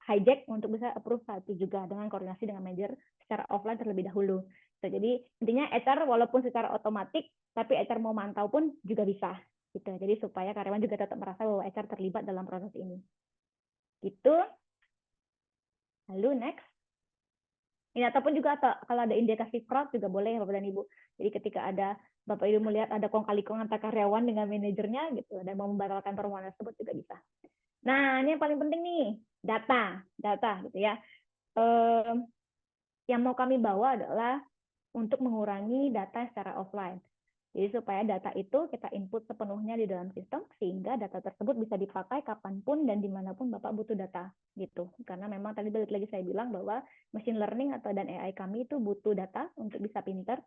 hijack untuk bisa approve saat itu juga dengan koordinasi dengan manajer secara offline terlebih dahulu. Jadi intinya HR walaupun secara otomatis, tapi HR mau mantau pun juga bisa. Gitu. Jadi supaya karyawan juga tetap merasa bahwa HR terlibat dalam proses ini. Gitu. Lalu next. Ini ataupun juga kalau ada indikasi fraud juga boleh Bapak dan Ibu. Jadi ketika ada Bapak Ibu melihat ada kong kali kong antara karyawan dengan manajernya gitu dan mau membatalkan permohonan tersebut juga bisa. Nah, ini yang paling penting nih, data gitu ya. Yang mau kami bawa adalah untuk mengurangi data secara offline. Jadi supaya data itu kita input sepenuhnya di dalam sistem sehingga data tersebut bisa dipakai kapanpun dan dimanapun Bapak butuh data gitu. Karena memang tadi balik lagi saya bilang bahwa machine learning atau dan AI kami itu butuh data untuk bisa pinter.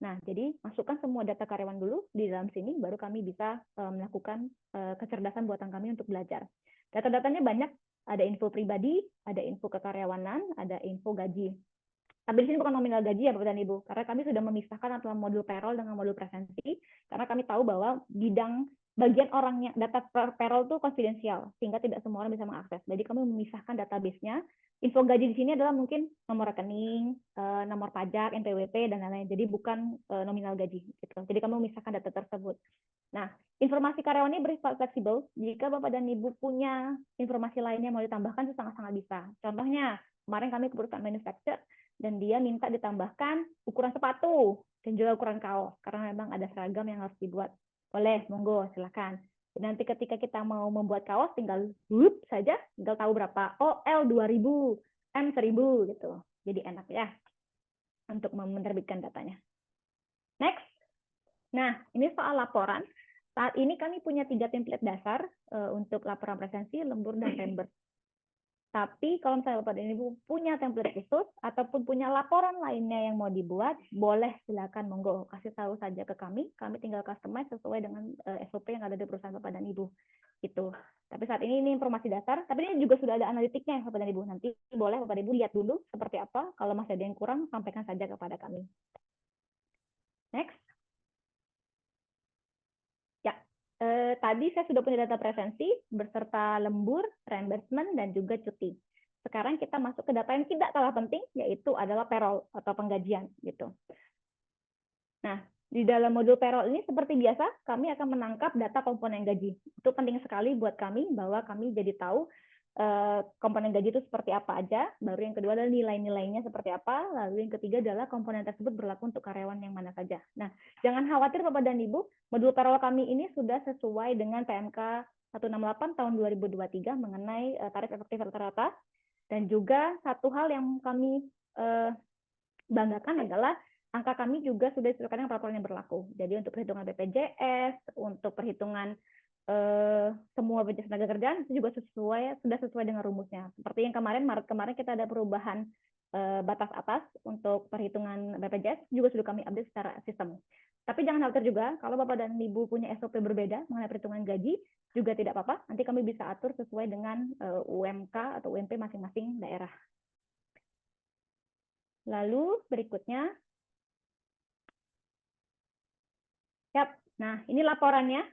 Nah, jadi masukkan semua data karyawan dulu di dalam sini, baru kami bisa melakukan kecerdasan buatan kami untuk belajar. Data-datanya banyak, ada info pribadi, ada info kekaryawanan, ada info gaji. Tapi di sini bukan nominal gaji ya Bapak dan Ibu, karena kami sudah memisahkan antara modul payroll dengan modul presensi, karena kami tahu bahwa bagian orangnya data payroll itu konfidensial, sehingga tidak semua orang bisa mengakses. Jadi kami memisahkan database-nya. Info gaji di sini adalah mungkin nomor rekening, nomor pajak, NPWP dan lain-lain. Jadi bukan nominal gaji. Gitu. Jadi kami memisahkan data tersebut. Nah, informasi karyawan ini bersifat fleksibel. Jika Bapak dan Ibu punya informasi lainnya mau ditambahkan, itu sangat-sangat bisa. Contohnya, kemarin kami ke perusahaan manufacturer, dan dia minta ditambahkan ukuran sepatu dan juga ukuran kaos karena memang ada seragam yang harus dibuat. Boleh, monggo, silakan. Nanti ketika kita mau membuat kaos tinggal saja, tinggal tahu berapa. Oh, L 2000, M 1000 gitu. Jadi enak ya untuk menerbitkan datanya. Next. Nah, ini soal laporan. Saat ini kami punya 3 template dasar untuk laporan presensi, lembur, dan reimburse. Tapi kalau misalnya Bapak dan Ibu punya template khusus ataupun punya laporan lainnya yang mau dibuat, boleh silakan monggo kasih tahu saja ke kami tinggal customize sesuai dengan SOP yang ada di perusahaan Bapak dan Ibu. Gitu. Tapi saat ini informasi dasar, tapi ini juga sudah ada analitiknya Bapak dan Ibu. Nanti boleh Bapak dan Ibu lihat dulu seperti apa, kalau masih ada yang kurang sampaikan saja kepada kami. Next. Ya, tadi saya sudah punya data presensi beserta lembur, reimbursement, dan juga cuti. Sekarang kita masuk ke data yang tidak kalah penting, yaitu adalah payroll atau penggajian. Gitu. Nah, di dalam modul payroll ini seperti biasa, kami akan menangkap data komponen gaji. Itu penting sekali buat kami, bahwa kami jadi tahu komponen gaji itu seperti apa aja. Baru yang kedua adalah nilai-nilainya seperti apa. Lalu yang ketiga adalah komponen tersebut berlaku untuk karyawan yang mana saja. Nah, jangan khawatir Bapak dan Ibu, modul payroll kami ini sudah sesuai dengan PMK 168 tahun 2023 mengenai tarif efektif rata-rata. Dan juga satu hal yang kami banggakan adalah angka kami juga sudah disesuaikan dengan peraturan yang berlaku. Jadi untuk perhitungan BPJS, untuk perhitungan semua BPJS tenaga kerjaan itu juga sudah sesuai dengan rumusnya. Seperti yang Maret kemarin kita ada perubahan batas atas untuk perhitungan BPJS juga sudah kami update secara sistem. Tapi jangan khawatir juga kalau Bapak dan Ibu punya SOP berbeda mengenai perhitungan gaji juga tidak apa-apa. Nanti kami bisa atur sesuai dengan UMK atau UMP masing-masing daerah. Lalu berikutnya, nah ini laporannya.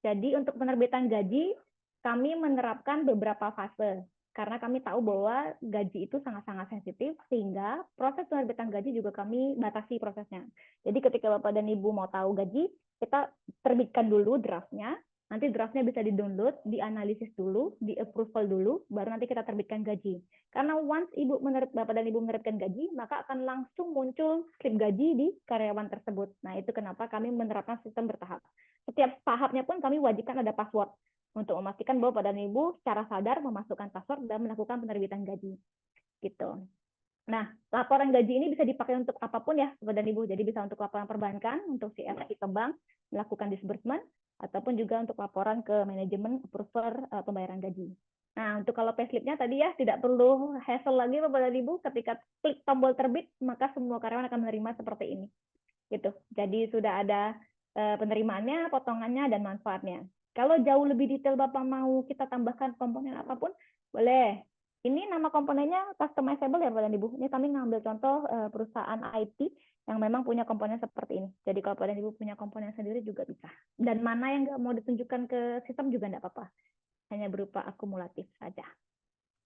Jadi untuk penerbitan gaji, kami menerapkan beberapa fase. karena kami tahu bahwa gaji itu sangat-sangat sensitif, sehingga proses penerbitan gaji juga kami batasi prosesnya. Jadi ketika Bapak dan Ibu mau tahu gaji, kita terbitkan dulu draftnya, nanti draftnya bisa di-download, dianalisis dulu, di-approval dulu, baru nanti kita terbitkan gaji. Karena once Bapak dan Ibu menerbitkan gaji, maka akan langsung muncul slip gaji di karyawan tersebut. Nah, itu kenapa kami menerapkan sistem bertahap. Setiap tahapnya pun kami wajibkan ada password untuk memastikan bahwa Bapak dan Ibu secara sadar memasukkan password dan melakukan penerbitan gaji. Gitu. Nah, laporan gaji ini bisa dipakai untuk apapun ya, Bapak dan Ibu. Jadi bisa untuk laporan perbankan, untuk CSI ke bank, melakukan disbursement, ataupun juga untuk laporan ke manajemen approver pembayaran gaji. Nah, untuk kalau payslip-nya tadi ya, tidak perlu hassle lagi Bapak dan Ibu, ketika klik tombol terbit, maka semua karyawan akan menerima seperti ini. Gitu. Jadi sudah ada penerimaannya, potongannya, dan manfaatnya. Kalau jauh lebih detail Bapak mau kita tambahkan komponen apapun, boleh. Ini nama komponennya customizable ya Bapak dan Ibu. Ini kami ngambil contoh perusahaan IT yang memang punya komponen seperti ini. Jadi kalau Bapak dan Ibu punya komponen sendiri juga bisa. Dan mana yang nggak mau ditunjukkan ke sistem juga nggak apa-apa. Hanya berupa akumulatif saja.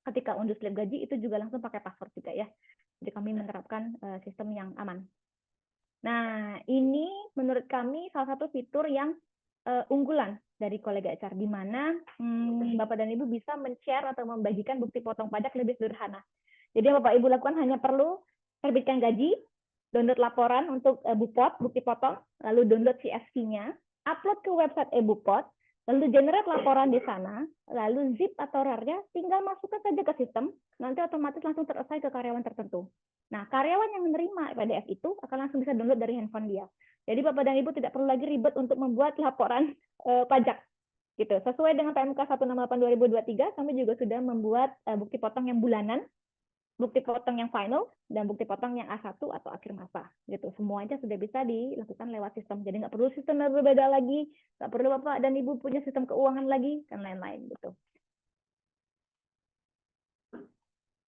Ketika unduh slip gaji itu juga langsung pakai password juga ya. Jadi kami menerapkan sistem yang aman. Nah, ini menurut kami salah satu fitur yang unggulan dari kolega HR, di mana Bapak dan Ibu bisa men-share atau membagikan bukti potong pajak lebih sederhana. Jadi yang Bapak Ibu lakukan hanya perlu terbitkan gaji, download laporan untuk Bupot, bukti potong, lalu download CSV-nya, upload ke website eBupot, lalu generate laporan di sana, lalu zip atau RAR-nya tinggal masukkan saja ke sistem, nanti otomatis langsung ter-assign ke karyawan tertentu. Nah, karyawan yang menerima PDF itu akan langsung bisa download dari handphone dia. Jadi Bapak dan Ibu tidak perlu lagi ribet untuk membuat laporan pajak. Gitu. Sesuai dengan PMK 168/2023, kami juga sudah membuat bukti potong yang bulanan, bukti potong yang final, dan bukti potong yang A1 atau akhir masa. Gitu. Semuanya sudah bisa dilakukan lewat sistem. Jadi nggak perlu sistem yang berbeda lagi, nggak perlu Bapak dan Ibu punya sistem keuangan lagi, dan lain-lain. Gitu.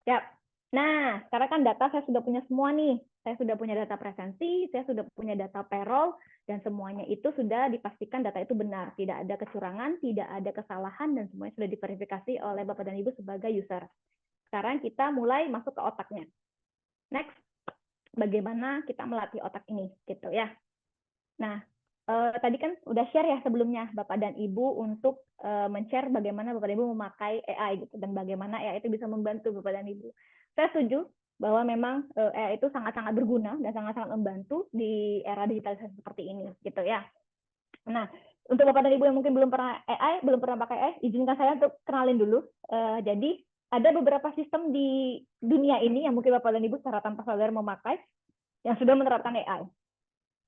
Siap. Nah, sekarang kan data saya sudah punya semua nih. Saya sudah punya data presensi, saya sudah punya data payroll, dan semuanya itu sudah dipastikan data itu benar. Tidak ada kecurangan, tidak ada kesalahan, dan semuanya sudah diverifikasi oleh Bapak dan Ibu sebagai user. Sekarang kita mulai masuk ke otaknya. Next, bagaimana kita melatih otak ini, gitu ya. Nah, tadi kan udah share ya sebelumnya Bapak dan Ibu untuk men-share bagaimana Bapak dan Ibu memakai AI gitu, dan bagaimana AI itu bisa membantu Bapak dan Ibu. Saya setuju bahwa memang AI itu sangat-sangat berguna dan sangat-sangat membantu di era digitalisasi seperti ini, gitu ya. Nah, untuk Bapak dan Ibu yang mungkin belum pernah pakai AI, izinkan saya untuk kenalin dulu. Jadi ada beberapa sistem di dunia ini yang mungkin Bapak dan Ibu secara tanpa sadar memakai yang sudah menerapkan AI.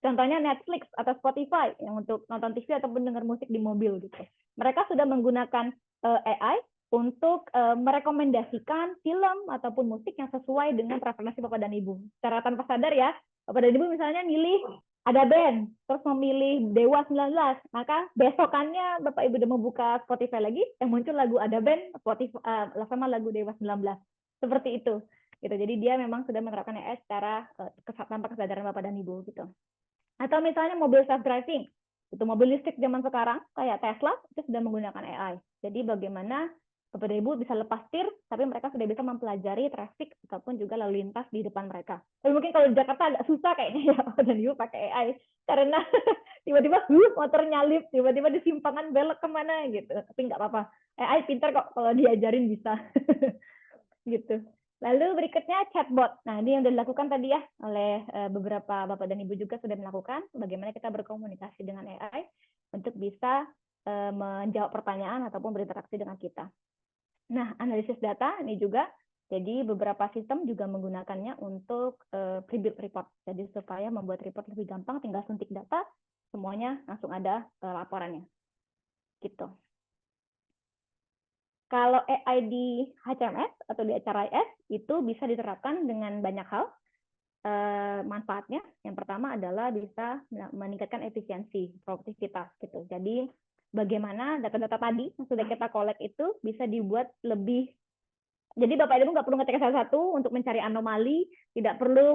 Contohnya Netflix atau Spotify yang untuk nonton TV ataupun dengar musik di mobil gitu. Mereka sudah menggunakan AI untuk merekomendasikan film ataupun musik yang sesuai dengan preferensi Bapak dan Ibu. Secara tanpa sadar ya, Bapak dan Ibu misalnya milih ada band, terus memilih Dewa 19, maka besokannya Bapak Ibu udah membuka Spotify lagi, yang muncul lagu ada band, Spotify sama lagu Dewa 19. Seperti itu. Gitu. Jadi dia memang sudah menerapkan AI secara tanpa kesadaran Bapak dan Ibu gitu. Atau misalnya mobil self-driving, itu mobil listrik zaman sekarang, kayak Tesla, itu sudah menggunakan AI. Jadi bagaimana Bapak dan Ibu bisa lepas tir, tapi mereka sudah bisa mempelajari traffic ataupun juga lalu lintas di depan mereka. Tapi mungkin kalau di Jakarta agak susah kayaknya ya, Bapak dan Ibu pakai AI. Karena tiba-tiba motor nyalip, tiba-tiba di simpangan belok kemana gitu. Tapi nggak apa-apa. AI pintar kok kalau diajarin bisa. Gitu. Lalu berikutnya chatbot. Nah, ini yang sudah dilakukan tadi ya oleh beberapa Bapak dan Ibu juga sudah melakukan bagaimana kita berkomunikasi dengan AI untuk bisa menjawab pertanyaan ataupun berinteraksi dengan kita. Nah, analisis data ini juga, jadi beberapa sistem juga menggunakannya untuk pre-build report. Jadi supaya membuat report lebih gampang, tinggal suntik data, semuanya langsung ada laporannya. Gitu. Kalau AI di HCMS atau di HRIS itu bisa diterapkan dengan banyak hal. Manfaatnya yang pertama adalah bisa meningkatkan efisiensi, produktivitas gitu. Jadi bagaimana data-data tadi yang sudah kita collect itu bisa dibuat lebih. Jadi Bapak Ibu nggak perlu ngetik satu-satu untuk mencari anomali, tidak perlu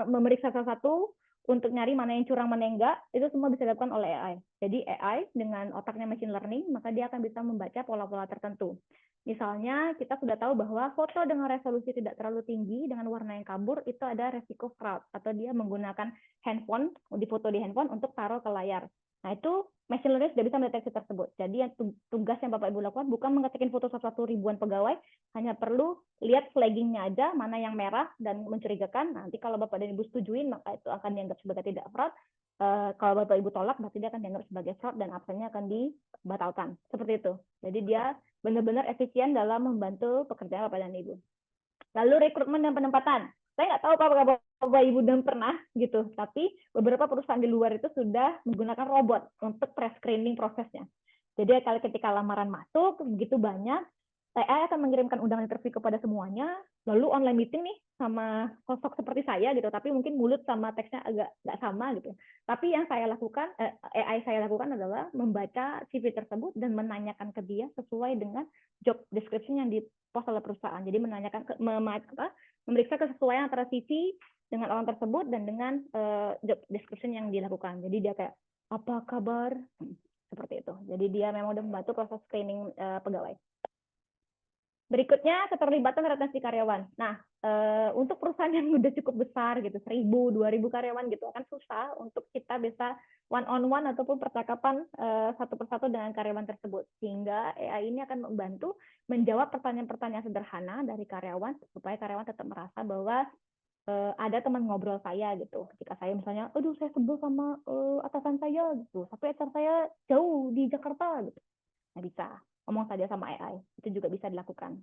memeriksa satu-satu untuk nyari mana yang curang, mana yang enggak, itu semua bisa dilakukan oleh AI. Jadi AI dengan otaknya machine learning, maka dia akan bisa membaca pola-pola tertentu. Misalnya, kita sudah tahu bahwa foto dengan resolusi tidak terlalu tinggi, dengan warna yang kabur, itu ada resiko fraud, atau dia menggunakan handphone, difoto di handphone untuk taruh ke layar. Nah, itu machine learning sudah bisa mendeteksi tersebut. Jadi, yang tugas yang Bapak Ibu lakukan bukan mengecekin foto satu ribuan pegawai, hanya perlu lihat flaggingnya aja, mana yang merah dan mencurigakan. Nanti kalau Bapak dan Ibu setujuin, maka itu akan dianggap sebagai tidak fraud. Kalau Bapak Ibu tolak, berarti dia akan dianggap sebagai fraud dan absennya akan dibatalkan. Seperti itu. Jadi dia benar-benar efisien dalam membantu pekerjaan Bapak dan Ibu. Lalu rekrutmen dan penempatan. Saya nggak tahu apakah Bapak Ibu dan pernah gitu, tapi beberapa perusahaan di luar itu sudah menggunakan robot untuk pre-screening prosesnya. Jadi kalau ketika lamaran masuk begitu banyak, AI akan mengirimkan undangan interview kepada semuanya, lalu online meeting nih sama sosok seperti saya gitu, tapi mungkin mulut sama teksnya agak nggak sama gitu. Tapi yang saya lakukan, AI saya lakukan adalah membaca CV tersebut dan menanyakan ke dia sesuai dengan job description yang dipost oleh perusahaan. Jadi menanyakan, memeriksa kesesuaian antara CV dengan orang tersebut dan dengan job description yang dilakukan. Jadi dia kayak, apa kabar? Seperti itu. Jadi dia memang udah membantu proses screening pegawai. Berikutnya, keterlibatan retensi karyawan. Nah, untuk perusahaan yang udah cukup besar gitu, 1.000, 2.000 karyawan gitu, akan susah untuk kita bisa one-on-one ataupun percakapan satu persatu dengan karyawan tersebut. Sehingga AI ini akan membantu menjawab pertanyaan-pertanyaan sederhana dari karyawan, supaya karyawan tetap merasa bahwa ada teman ngobrol saya gitu. Ketika saya misalnya, aduh saya sebel sama atasan saya gitu, tapi HR saya jauh di Jakarta gitu. Nah, bisa ngomong saja sama AI, itu juga bisa dilakukan.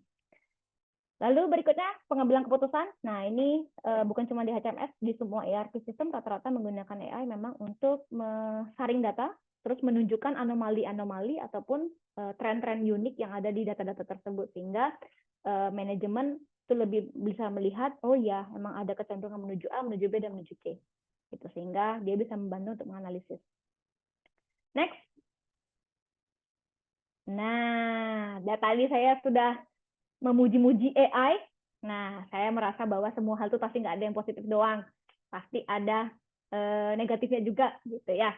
Lalu berikutnya pengambilan keputusan. Nah, ini bukan cuma di HCMS, di semua ERP system rata-rata menggunakan AI memang untuk saring data, terus menunjukkan anomali-anomali ataupun tren-tren unik yang ada di data-data tersebut, sehingga manajemen itu lebih bisa melihat, oh ya, emang ada kecenderungan menuju A, menuju B, dan menuju C. Gitu, sehingga dia bisa membantu untuk menganalisis. Next. Nah, tadi saya sudah memuji-muji AI. Nah, saya merasa bahwa semua hal itu pasti nggak ada yang positif doang. Pasti ada negatifnya juga, gitu ya.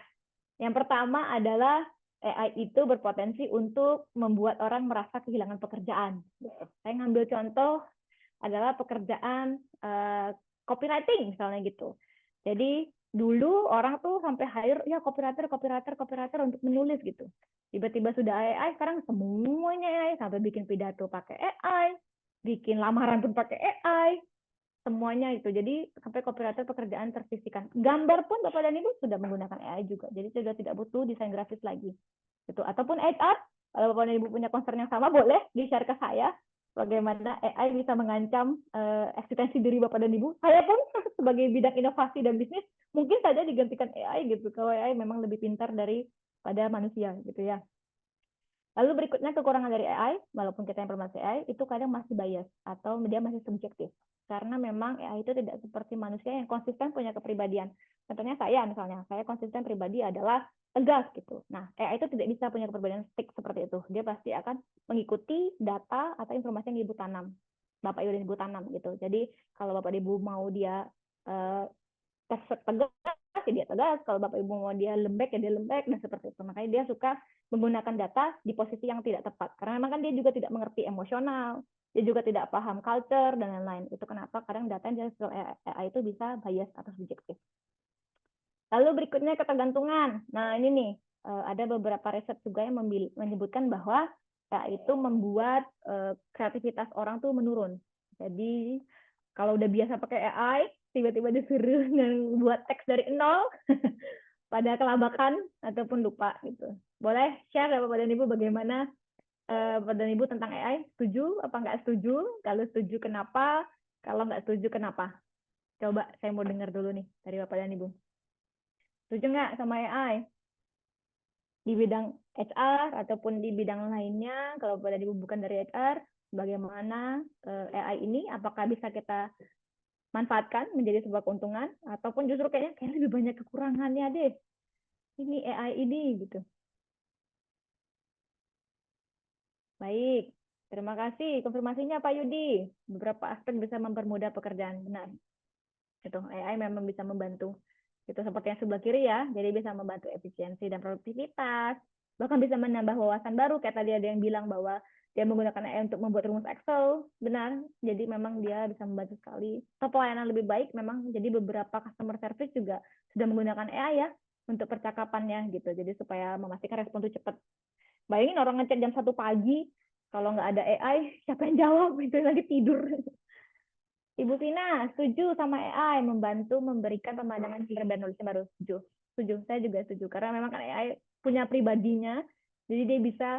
Yang pertama adalah AI itu berpotensi untuk membuat orang merasa kehilangan pekerjaan. Saya ngambil contoh adalah pekerjaan copywriting misalnya gitu. Jadi dulu orang tuh sampai hire ya copywriter untuk menulis gitu. Tiba-tiba sudah AI, sekarang semuanya AI, sampai bikin pidato pakai AI, bikin lamaran pun pakai AI, semuanya itu. Jadi sampai copywriter pekerjaan tersisihkan. Gambar pun Bapak dan Ibu sudah menggunakan AI juga. Jadi sudah tidak butuh desain grafis lagi. Gitu. Ataupun HR, kalau Bapak dan Ibu punya concern yang sama boleh di-share ke saya bagaimana AI bisa mengancam eksistensi diri Bapak dan Ibu. Saya pun sebagai bidang inovasi dan bisnis mungkin saja digantikan AI gitu. Kalau AI memang lebih pintar daripada manusia gitu ya. Lalu berikutnya kekurangan dari AI, walaupun kita informasi AI, itu kadang masih bias atau dia masih subjektif. Karena memang AI itu tidak seperti manusia yang konsisten punya kepribadian. Contohnya saya misalnya, saya konsisten pribadi adalah tegas gitu. Nah, AI itu tidak bisa punya kepribadian stick seperti itu. Dia pasti akan mengikuti data atau informasi yang Ibu tanam. Bapak Ibu dan Ibu tanam gitu. Jadi kalau Bapak Ibu mau dia tegas, ya dia tegas. Kalau Bapak Ibu mau dia lembek, ya dia lembek, dan seperti itu. Makanya dia suka menggunakan data di posisi yang tidak tepat. Karena memang kan dia juga tidak mengerti emosional, dia juga tidak paham culture, dan lain-lain. Itu kenapa kadang data yang dihasil AI itu bisa bias atau subjektif. Lalu berikutnya ketergantungan. Nah ini nih, ada beberapa riset juga yang menyebutkan bahwa AI itu membuat kreativitas orang tuh menurun. Jadi kalau udah biasa pakai AI, tiba-tiba disuruh buat teks dari nol, pada kelabakan ataupun lupa gitu. Boleh share Bapak dan Ibu bagaimana Bapak dan Ibu tentang AI? Setuju apa nggak setuju? Kalau setuju kenapa? Kalau nggak setuju kenapa? Coba saya mau dengar dulu nih dari Bapak dan Ibu. Setuju nggak sama AI? Di bidang HR ataupun di bidang lainnya, kalau Bapak dan Ibu bukan dari HR, bagaimana AI ini? Apakah bisa kita manfaatkan menjadi sebuah keuntungan? Ataupun justru kayaknya lebih banyak kekurangannya deh. Ini AI ini gitu. Baik, terima kasih. Konfirmasinya Pak Yudi. Beberapa aspek bisa mempermudah pekerjaan. Benar. Itu AI memang bisa membantu. Itu seperti yang sebelah kiri ya. Jadi bisa membantu efisiensi dan produktivitas. Bahkan bisa menambah wawasan baru. Kayak tadi ada yang bilang bahwa dia menggunakan AI untuk membuat rumus Excel. Benar. Jadi memang dia bisa membantu sekali. Atau pelayanan lebih baik memang. Jadi beberapa customer service juga sudah menggunakan AI ya untuk percakapannya gitu. Jadi supaya memastikan respon itu cepat. Bayangin orang ngechat jam 1 pagi, kalau nggak ada AI, siapa yang jawab? Itu lagi tidur. Ibu Tina, setuju sama AI membantu memberikan pemandangan cerita dan nulisnya baru. Setuju. Setuju, saya juga setuju. Karena memang kan AI punya pribadinya, jadi dia bisa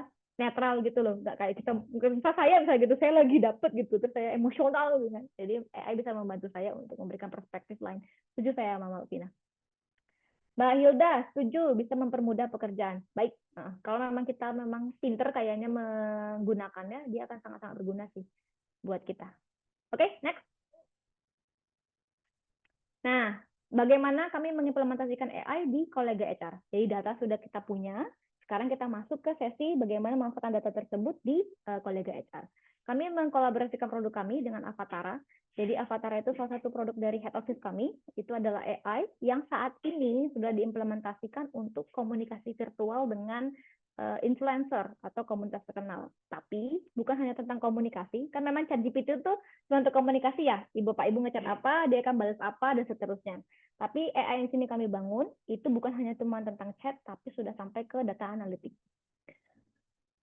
netral gitu loh. Nggak kayak kita, misal saya misalnya gitu, saya lagi dapet gitu, terus saya emosional gitu kan. Jadi AI bisa membantu saya untuk memberikan perspektif lain. Setuju saya sama Mbak Tina. Mbak Hilda, setuju bisa mempermudah pekerjaan. Baik, kalau memang kita memang pinter kayaknya menggunakannya, dia akan sangat-sangat berguna sih buat kita. Oke, next. Nah, bagaimana kami mengimplementasikan AI di kolega HR? Jadi data sudah kita punya, sekarang kita masuk ke sesi bagaimana memanfaatkan data tersebut di kolega HR. Kami mengkolaborasikan produk kami dengan Avatara. Jadi Avatara itu salah satu produk dari head office kami. Itu adalah AI yang saat ini sudah diimplementasikan untuk komunikasi virtual dengan influencer atau komunitas terkenal. Tapi bukan hanya tentang komunikasi, kan memang ChatGPT itu cuma untuk komunikasi ya. Ibu Pak Ibu ngechat apa, dia akan balas apa dan seterusnya. Tapi AI yang sini kami bangun itu bukan hanya cuma tentang chat, tapi sudah sampai ke data analitik.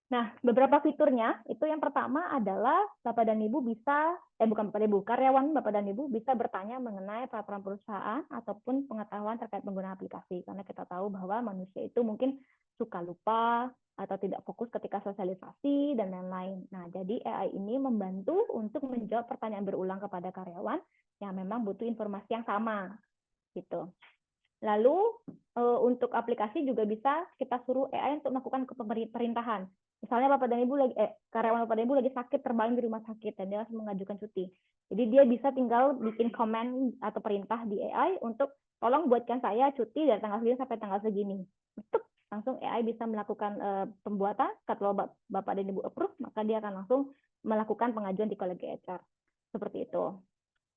Nah, beberapa fiturnya itu yang pertama adalah Bapak dan Ibu bisa, bukan Bapak dan Ibu, karyawan Bapak dan Ibu bisa bertanya mengenai peraturan perusahaan ataupun pengetahuan terkait penggunaan aplikasi. Karena kita tahu bahwa manusia itu mungkin suka lupa atau tidak fokus ketika sosialisasi dan lain-lain. Nah, jadi AI ini membantu untuk menjawab pertanyaan berulang kepada karyawan yang memang butuh informasi yang sama, gitu. Lalu untuk aplikasi juga bisa kita suruh AI untuk melakukan pemerintahan. Misalnya Bapak dan Ibu lagi karyawan Bapak dan Ibu lagi sakit terbaring di rumah sakit dan dia harus mengajukan cuti. Jadi dia bisa tinggal bikin komen atau perintah di AI untuk tolong buatkan saya cuti dari tanggal segini sampai tanggal segini. Untuk langsung AI bisa melakukan pembuatan. Kalau Bapak dan Ibu approve, maka dia akan langsung melakukan pengajuan di kolega HR. Seperti itu.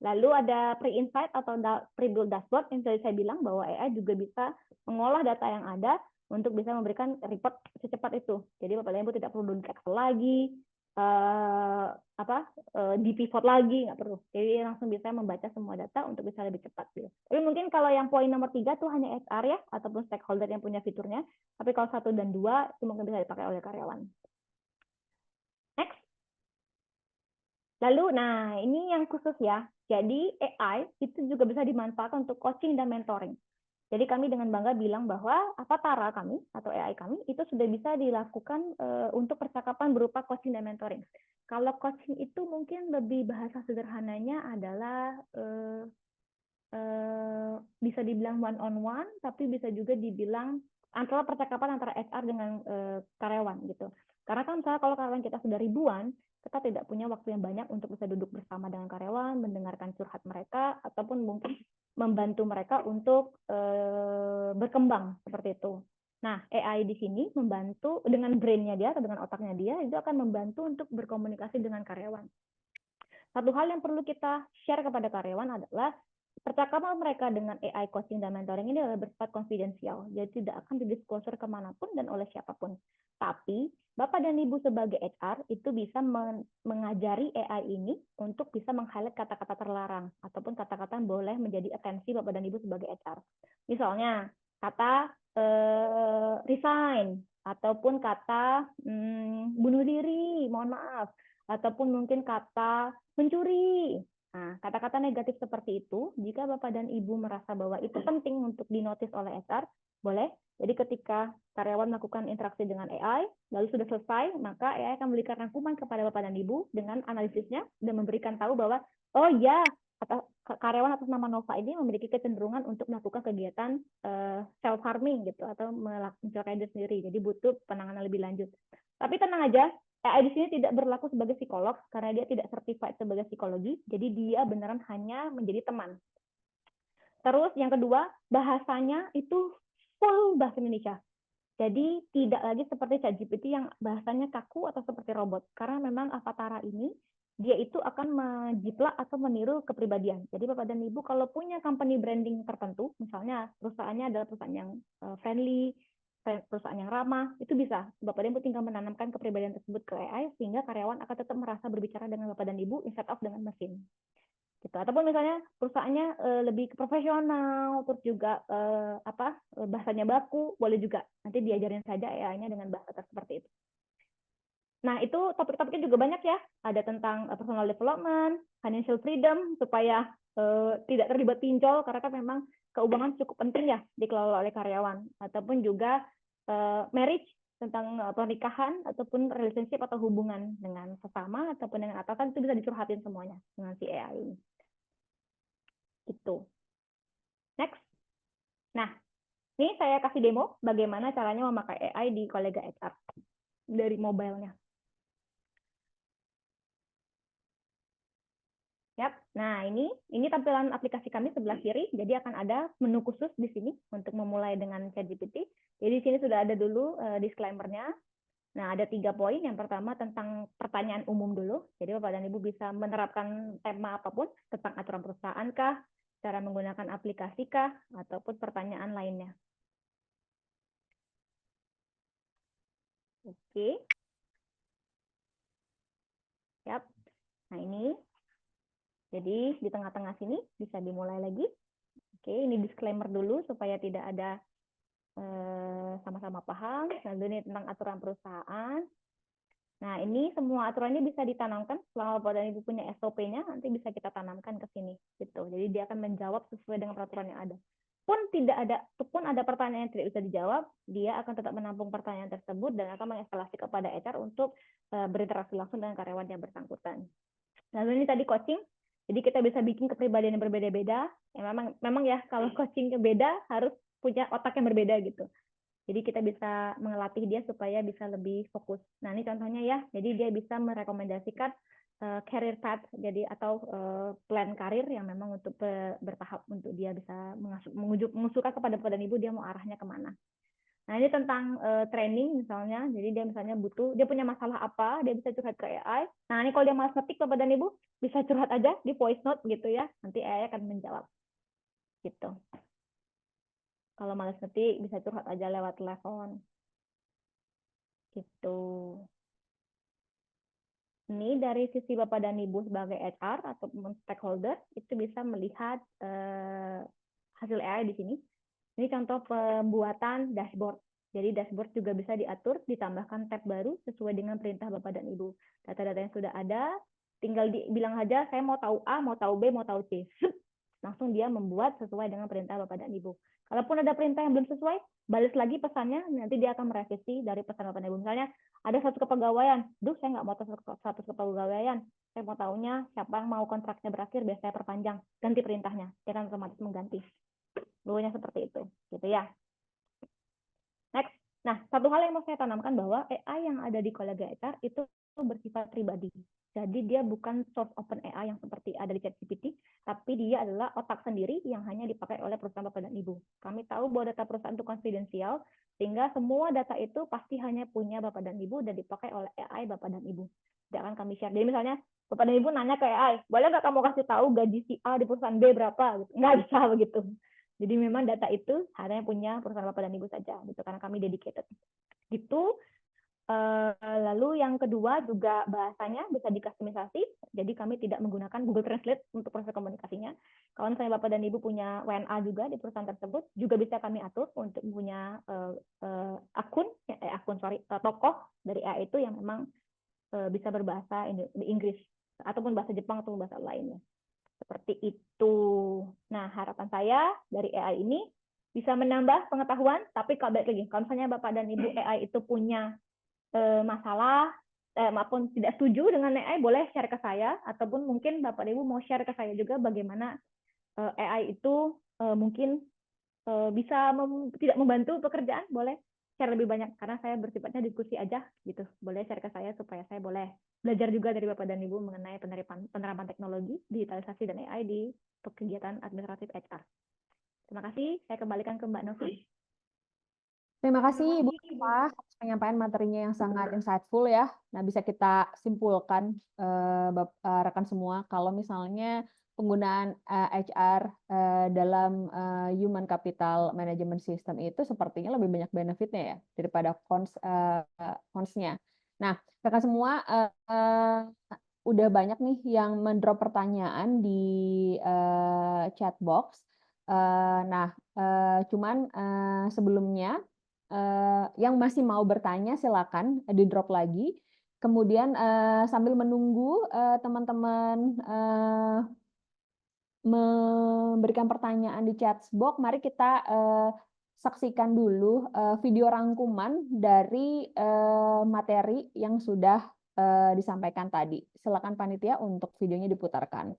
Lalu ada pre-insight atau pre-build dashboard yang tadi saya bilang bahwa AI juga bisa mengolah data yang ada untuk bisa memberikan report secepat itu. Jadi Bapak dan Ibu tidak perlu di Excel lagi, di pivot lagi, nggak perlu. Jadi langsung bisa membaca semua data untuk bisa lebih cepat. Gitu. Tapi mungkin kalau yang poin nomor 3 tuh hanya HR ya, ataupun stakeholder yang punya fiturnya. Tapi kalau 1 dan 2 itu mungkin bisa dipakai oleh karyawan. Next. Lalu, nah ini yang khusus ya. Jadi AI itu juga bisa dimanfaatkan untuk coaching dan mentoring. Jadi kami dengan bangga bilang bahwa Avatara kami atau AI kami itu sudah bisa dilakukan untuk percakapan berupa coaching dan mentoring. Kalau coaching itu mungkin lebih bahasa sederhananya adalah bisa dibilang one on one, tapi bisa juga dibilang antara percakapan antara HR dengan karyawan gitu. Karena kan misalnya kalau karyawan kita sudah ribuan, kita tidak punya waktu yang banyak untuk bisa duduk bersama dengan karyawan, mendengarkan curhat mereka, ataupun mungkin membantu mereka untuk berkembang seperti itu. Nah, AI di sini membantu dengan brain-nya dia atau dengan otaknya dia, itu akan membantu untuk berkomunikasi dengan karyawan. Satu hal yang perlu kita share kepada karyawan adalah percakapan mereka dengan AI coaching dan mentoring ini adalah bersifat konfidensial, jadi tidak akan didisclosure kemanapun dan oleh siapapun. Tapi Bapak dan Ibu sebagai HR itu bisa mengajari AI ini untuk bisa meng-highlight kata-kata terlarang ataupun kata-kata yang boleh menjadi atensi Bapak dan Ibu sebagai HR. Misalnya kata resign ataupun kata bunuh diri, mohon maaf, ataupun mungkin kata mencuri. Nah, kata-kata negatif seperti itu, jika Bapak dan Ibu merasa bahwa itu penting untuk dinotis oleh HR, boleh. Jadi ketika karyawan melakukan interaksi dengan AI, lalu sudah selesai, maka AI akan memberikan rangkuman kepada Bapak dan Ibu dengan analisisnya dan memberikan tahu bahwa, oh ya, karyawan atas nama Nova ini memiliki kecenderungan untuk melakukan kegiatan self-harming gitu, atau mencelakai diri sendiri. Jadi butuh penanganan lebih lanjut. Tapi tenang aja, AI di sini tidak berlaku sebagai psikolog karena dia tidak certified sebagai psikologi, jadi dia beneran hanya menjadi teman. Terus yang kedua, bahasanya itu full bahasa Indonesia. Jadi tidak lagi seperti ChatGPT yang bahasanya kaku atau seperti robot. Karena memang Avatara ini dia itu akan menjiplak atau meniru kepribadian. Jadi Bapak dan Ibu kalau punya company branding tertentu, misalnya perusahaannya adalah perusahaan yang friendly, perusahaan yang ramah, itu bisa. Bapak dan Ibu tinggal menanamkan kepribadian tersebut ke AI sehingga karyawan akan tetap merasa berbicara dengan Bapak dan Ibu instead of dengan mesin. Gitu. Ataupun misalnya perusahaannya lebih profesional, terus juga bahasanya baku, boleh juga. Nanti diajarin saja AI-nya dengan bahasa seperti itu. Nah, itu topik-topiknya juga banyak ya. Ada tentang personal development, financial freedom, supaya tidak terlibat pinjol, karena kan memang keuangan cukup penting ya dikelola oleh karyawan. Ataupun juga marriage, tentang pernikahan, ataupun relationship atau hubungan dengan sesama, ataupun dengan atasan, itu bisa dicurhatin semuanya dengan si AI ini. Gitu. Next. Nah, ini saya kasih demo bagaimana caranya memakai AI di kolega HR dari mobile-nya. Yap. Nah, ini tampilan aplikasi kami sebelah kiri. Jadi akan ada menu khusus di sini untuk memulai dengan ChatGPT. Jadi di sini sudah ada dulu disclaimer-nya. Nah, ada 3 poin. Yang pertama tentang pertanyaan umum dulu. Jadi Bapak dan Ibu bisa menerapkan tema apapun tentang aturan perusahaan kah, cara menggunakan aplikasi kah, ataupun pertanyaan lainnya. Oke. Yap. Nah, ini. Jadi di tengah-tengah sini bisa dimulai lagi. Oke, ini disclaimer dulu supaya tidak ada sama-sama paham. Lalu ini tentang aturan perusahaan. Nah, ini semua aturannya bisa ditanamkan selama Bapak dan Ibu punya SOP-nya, nanti bisa kita tanamkan ke sini. Gitu. Jadi dia akan menjawab sesuai dengan peraturan yang ada. Pun ada pertanyaan yang tidak bisa dijawab, dia akan tetap menampung pertanyaan tersebut dan akan mengeskalasi kepada HR untuk berinteraksi langsung dengan karyawan yang bersangkutan. Lalu ini tadi coaching. Jadi kita bisa bikin kepribadian yang berbeda-beda. Ya, memang ya kalau coaching beda harus punya otak yang berbeda gitu. Jadi kita bisa melatih dia supaya bisa lebih fokus. Nah, ini contohnya ya. Jadi dia bisa merekomendasikan career path, jadi atau plan karir yang memang untuk bertahap untuk dia bisa mengusulkan kepada Bapak dan Ibu dia mau arahnya kemana. Nah, ini tentang training misalnya. Jadi dia misalnya dia punya masalah apa, dia bisa curhat ke AI. Nah, ini kalau dia malas ngetik Bapak dan Ibu, bisa curhat aja di voice note gitu ya. Nanti AI akan menjawab. Gitu. Kalau malas ngetik, bisa curhat aja lewat telepon. Gitu. Ini dari sisi Bapak dan Ibu sebagai HR ataupun stakeholder, itu bisa melihat hasil AI di sini. Ini contoh pembuatan dashboard. Jadi dashboard juga bisa diatur, ditambahkan tab baru sesuai dengan perintah Bapak dan Ibu. Data-data yang sudah ada, tinggal bilang aja, saya mau tahu A, mau tahu B, mau tahu C. Langsung dia membuat sesuai dengan perintah Bapak dan Ibu. Kalaupun ada perintah yang belum sesuai, balas lagi pesannya, nanti dia akan merevisi dari pesan Bapak dan Ibu. Misalnya, ada satu kepegawaian, saya nggak mau satu kepegawaian, saya mau tahunya siapa yang mau kontraknya berakhir, biasanya perpanjang, ganti perintahnya, dia akan otomatis mengganti. Dulunya seperti itu, gitu ya. Next. Nah, satu hal yang mau saya tanamkan bahwa AI yang ada di kolega HR itu bersifat pribadi. Jadi dia bukan source open AI yang seperti ada di ChatGPT, tapi dia adalah otak sendiri yang hanya dipakai oleh perusahaan Bapak dan Ibu. Kami tahu bahwa data perusahaan itu konfidensial, sehingga semua data itu pasti hanya punya Bapak dan Ibu dan dipakai oleh AI Bapak dan Ibu. Tidak akan kami share. Jadi misalnya Bapak dan Ibu nanya ke AI, boleh nggak kamu kasih tahu gaji si A di perusahaan B berapa? Nggak bisa begitu. Jadi memang data itu hanya punya perusahaan Bapak dan Ibu saja, gitu, karena kami dedicated. Gitu. Lalu yang kedua juga bahasanya bisa dikustomisasi, jadi kami tidak menggunakan Google Translate untuk proses komunikasinya. Kalau misalnya Bapak dan Ibu punya WNA juga di perusahaan tersebut, juga bisa kami atur untuk punya tokoh dari AI itu yang memang bisa berbahasa Inggris, ataupun bahasa Jepang atau bahasa lainnya. Seperti itu. Nah, harapan saya dari AI ini bisa menambah pengetahuan, tapi kalau balik lagi, kalau misalnya Bapak dan Ibu AI itu punya masalah, maupun tidak setuju dengan AI, boleh share ke saya, ataupun mungkin Bapak dan Ibu mau share ke saya juga bagaimana AI itu mungkin bisa tidak membantu pekerjaan, boleh share lebih banyak, karena saya bersifatnya diskusi aja, gitu. Boleh share ke saya supaya saya boleh belajar juga dari Bapak dan Ibu mengenai penerapan teknologi, digitalisasi, dan AI di kegiatan administratif HR. Terima kasih, saya kembalikan ke Mbak Novi. Terima kasih Ibu Nova atas penyampaian materinya yang sangat insightful ya. Nah, bisa kita simpulkan rekan semua kalau misalnya penggunaan HR dalam Human Capital Management System itu sepertinya lebih banyak benefitnya ya daripada cons-nya. Nah, rekan semua udah banyak nih yang mendrop pertanyaan di chat box. Nah, cuman sebelumnya yang masih mau bertanya silakan di drop lagi. Kemudian sambil menunggu teman-teman memberikan pertanyaan di chat box, mari kita saksikan dulu video rangkuman dari materi yang sudah disampaikan tadi. Silakan panitia untuk videonya diputarkan.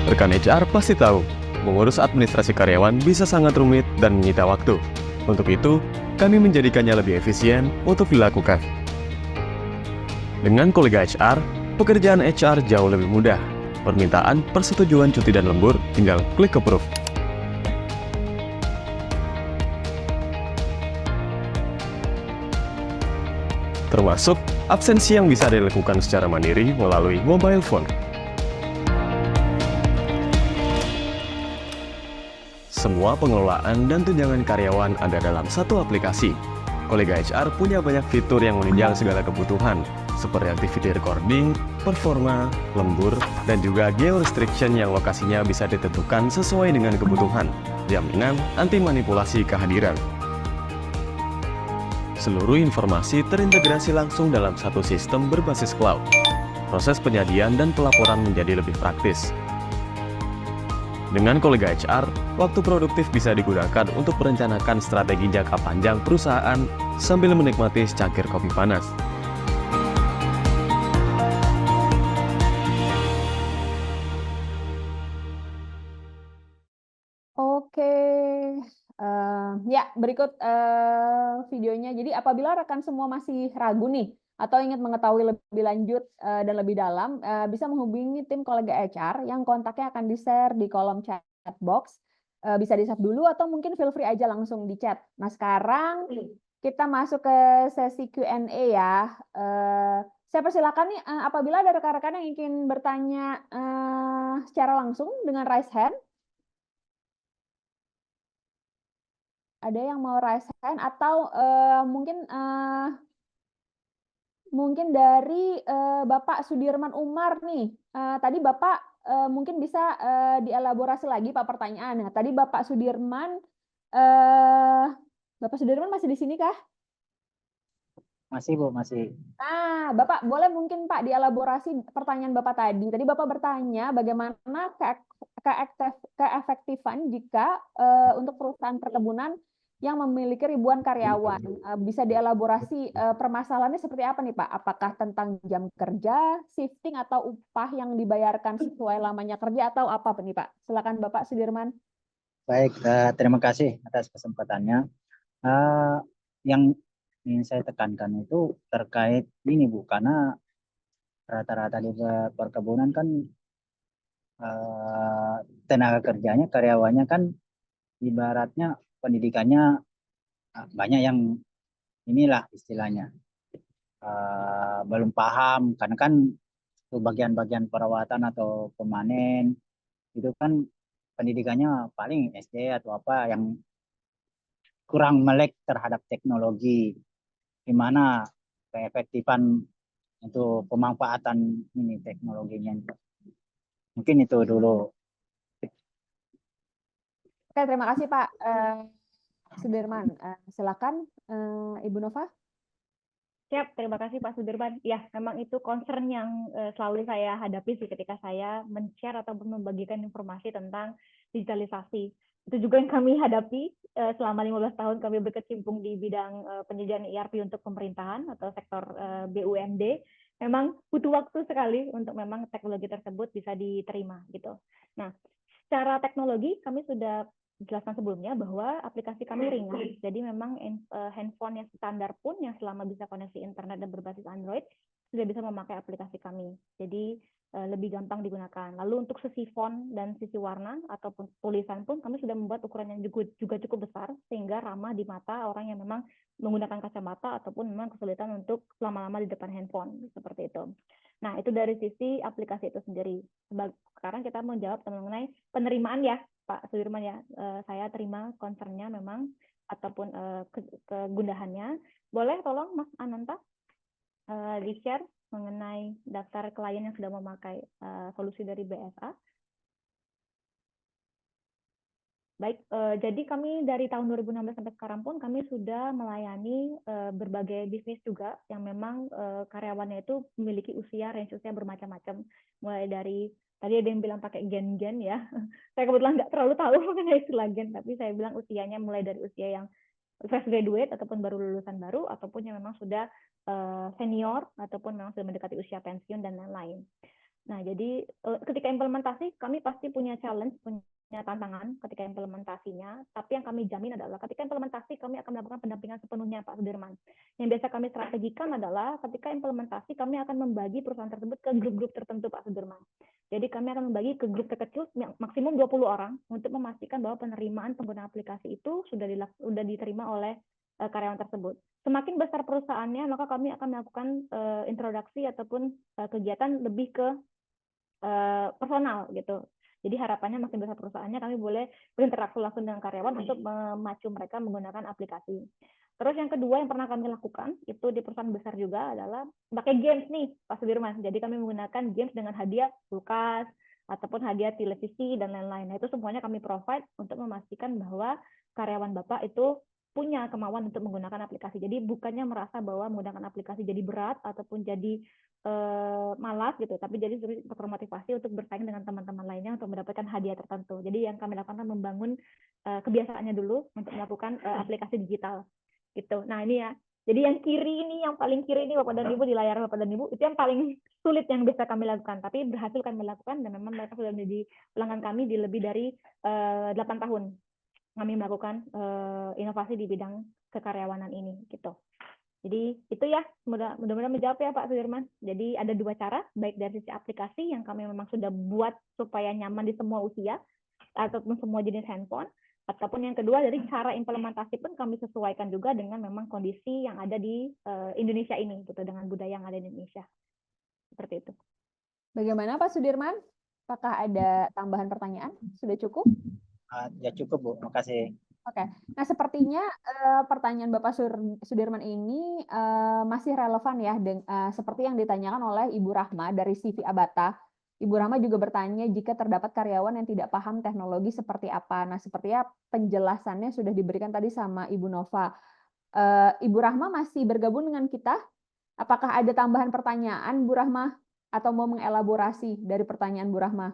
Rekan HR pasti tahu, mengurus administrasi karyawan bisa sangat rumit dan menyita waktu. Untuk itu, kami menjadikannya lebih efisien untuk dilakukan. Dengan kolega HR, pekerjaan HR jauh lebih mudah. Permintaan persetujuan cuti dan lembur tinggal klik approve. Termasuk absensi yang bisa dilakukan secara mandiri melalui mobile phone. Semua pengelolaan dan tunjangan karyawan ada dalam satu aplikasi. Kolega HR punya banyak fitur yang menunjang segala kebutuhan, seperti activity recording, performa, lembur, dan juga geo-restriction yang lokasinya bisa ditentukan sesuai dengan kebutuhan, jaminan anti manipulasi kehadiran. Seluruh informasi terintegrasi langsung dalam satu sistem berbasis cloud. Proses penyajian dan pelaporan menjadi lebih praktis. Dengan kolega HR, waktu produktif bisa digunakan untuk merencanakan strategi jangka panjang perusahaan sambil menikmati secangkir kopi panas. Oke, ya berikut videonya. Jadi apabila rekan semua masih ragu nih atau ingin mengetahui lebih lanjut dan lebih dalam, bisa menghubungi tim kolega HR yang kontaknya akan di-share di kolom chat box. Bisa di-save dulu atau mungkin feel free aja langsung di chat. Nah sekarang kita masuk ke sesi Q&A ya. Saya persilakan nih apabila ada rekan-rekan yang ingin bertanya secara langsung dengan raise hand. Ada yang mau raise hand atau mungkin dari Bapak Sudirman Umar nih. Tadi Bapak mungkin bisa dielaborasi lagi Pak pertanyaannya. Tadi Bapak Sudirman masih di sini kah? Masih Bu, masih. Nah, Bapak boleh mungkin Pak dielaborasi pertanyaan Bapak tadi. Tadi Bapak bertanya bagaimana keefektifan jika untuk perusahaan perkebunan yang memiliki ribuan karyawan. Bisa dielaborasi permasalahannya seperti apa nih Pak? Apakah tentang jam kerja, shifting, atau upah yang dibayarkan sesuai lamanya kerja, atau apa nih Pak? Silakan Bapak Sudirman. Baik, terima kasih atas kesempatannya. Yang ingin saya tekankan itu terkait ini Bu, karena rata-rata di perkebunan kan tenaga kerjanya, karyawannya kan ibaratnya pendidikannya banyak yang inilah istilahnya belum paham, karena kan itu bagian-bagian perawatan atau pemanen itu kan pendidikannya paling SD atau apa yang kurang melek terhadap teknologi, di mana keefektifan untuk pemanfaatan ini teknologinya. Mungkin itu dulu. Oke, terima kasih Pak Sudirman. Silakan Ibu Nova. Siap, terima kasih Pak Sudirman. Ya, memang itu concern yang selalu saya hadapi sih ketika saya men-share ataupun membagikan informasi tentang digitalisasi. Itu juga yang kami hadapi selama 15 tahun kami berkecimpung di bidang penyedia ERP untuk pemerintahan atau sektor BUMD. Memang butuh waktu sekali untuk memang teknologi tersebut bisa diterima gitu. Nah, secara teknologi kami sudah jelaskan sebelumnya bahwa aplikasi kami ringan. Jadi memang handphone yang standar pun yang selama bisa koneksi internet dan berbasis Android sudah bisa memakai aplikasi kami. Jadi lebih gampang digunakan. Lalu untuk sisi font dan sisi warna ataupun tulisan pun kami sudah membuat ukuran yang juga cukup besar sehingga ramah di mata orang yang memang menggunakan kacamata ataupun memang kesulitan untuk lama-lama di depan handphone seperti itu. Nah, itu dari sisi aplikasi itu sendiri. Sekarang kita menjawab mengenai penerimaan ya, Pak Sudirman ya. Saya terima concern-nya memang ataupun kegundahannya. Boleh tolong Mas Ananta di-share mengenai daftar klien yang sudah memakai solusi dari BSA. Baik, jadi kami dari tahun 2016 sampai sekarang pun kami sudah melayani berbagai bisnis juga yang memang karyawannya itu memiliki range usia bermacam-macam. Mulai dari, tadi ada yang bilang pakai gen-gen ya. Saya kebetulan nggak terlalu tahu mengenai istilah gen, tapi saya bilang usianya mulai dari usia yang fresh graduate ataupun baru lulusan baru, ataupun yang memang sudah senior, ataupun memang sudah mendekati usia pensiun dan lain-lain. Nah, jadi ketika implementasi, kami pasti punya challenge, punya tantangan ketika implementasinya, tapi yang kami jamin adalah ketika implementasi kami akan melakukan pendampingan sepenuhnya, Pak Sudirman. Yang biasa kami strategikan adalah ketika implementasi kami akan membagi perusahaan tersebut ke grup-grup tertentu, Pak Sudirman. Jadi kami akan membagi ke grup terkecil maksimum 20 orang untuk memastikan bahwa penerimaan pengguna aplikasi itu sudah diterima oleh karyawan tersebut. Semakin besar perusahaannya, maka kami akan melakukan introduksi ataupun kegiatan lebih ke personal gitu. Jadi harapannya makin besar perusahaannya kami boleh berinteraksi langsung dengan karyawan untuk memacu mereka menggunakan aplikasi. Terus yang kedua yang pernah kami lakukan itu di perusahaan besar juga adalah pakai games nih Pak Sudirman. Jadi kami menggunakan games dengan hadiah kulkas ataupun hadiah televisi dan lain-lain. Nah, itu semuanya kami provide untuk memastikan bahwa karyawan Bapak itu punya kemauan untuk menggunakan aplikasi. Jadi bukannya merasa bahwa menggunakan aplikasi jadi berat ataupun jadi malas gitu, tapi jadi termotivasi untuk bersaing dengan teman-teman lainnya untuk mendapatkan hadiah tertentu. Jadi yang kami lakukan membangun kebiasaannya dulu untuk melakukan aplikasi digital gitu. Nah, ini ya. Jadi yang kiri ini, yang paling kiri ini Bapak dan Ibu, di layar Bapak dan Ibu, itu yang paling sulit yang bisa kami lakukan, tapi berhasil kami lakukan dan memang mereka sudah menjadi pelanggan kami di lebih dari 8 tahun. Kami melakukan inovasi di bidang kekaryawanan ini gitu. Jadi itu ya, mudah-mudahan menjawab ya Pak Sudirman. Jadi ada dua cara, baik dari sisi aplikasi yang kami memang sudah buat supaya nyaman di semua usia ataupun semua jenis handphone, ataupun yang kedua dari cara implementasi pun kami sesuaikan juga dengan memang kondisi yang ada di Indonesia ini gitu, dengan budaya yang ada di Indonesia. Seperti itu. Bagaimana Pak Sudirman? Apakah ada tambahan pertanyaan? Sudah cukup? Ya cukup Bu, makasih. Oke, nah sepertinya pertanyaan Bapak Sudirman ini masih relevan ya, seperti yang ditanyakan oleh Ibu Rahma dari CV Abata. Ibu Rahma juga bertanya jika terdapat karyawan yang tidak paham teknologi seperti apa. Nah, sepertinya penjelasannya sudah diberikan tadi sama Ibu Nova. Ibu Rahma masih bergabung dengan kita? Apakah ada tambahan pertanyaan, Bu Rahma? Atau mau mengelaborasi dari pertanyaan Bu Rahma?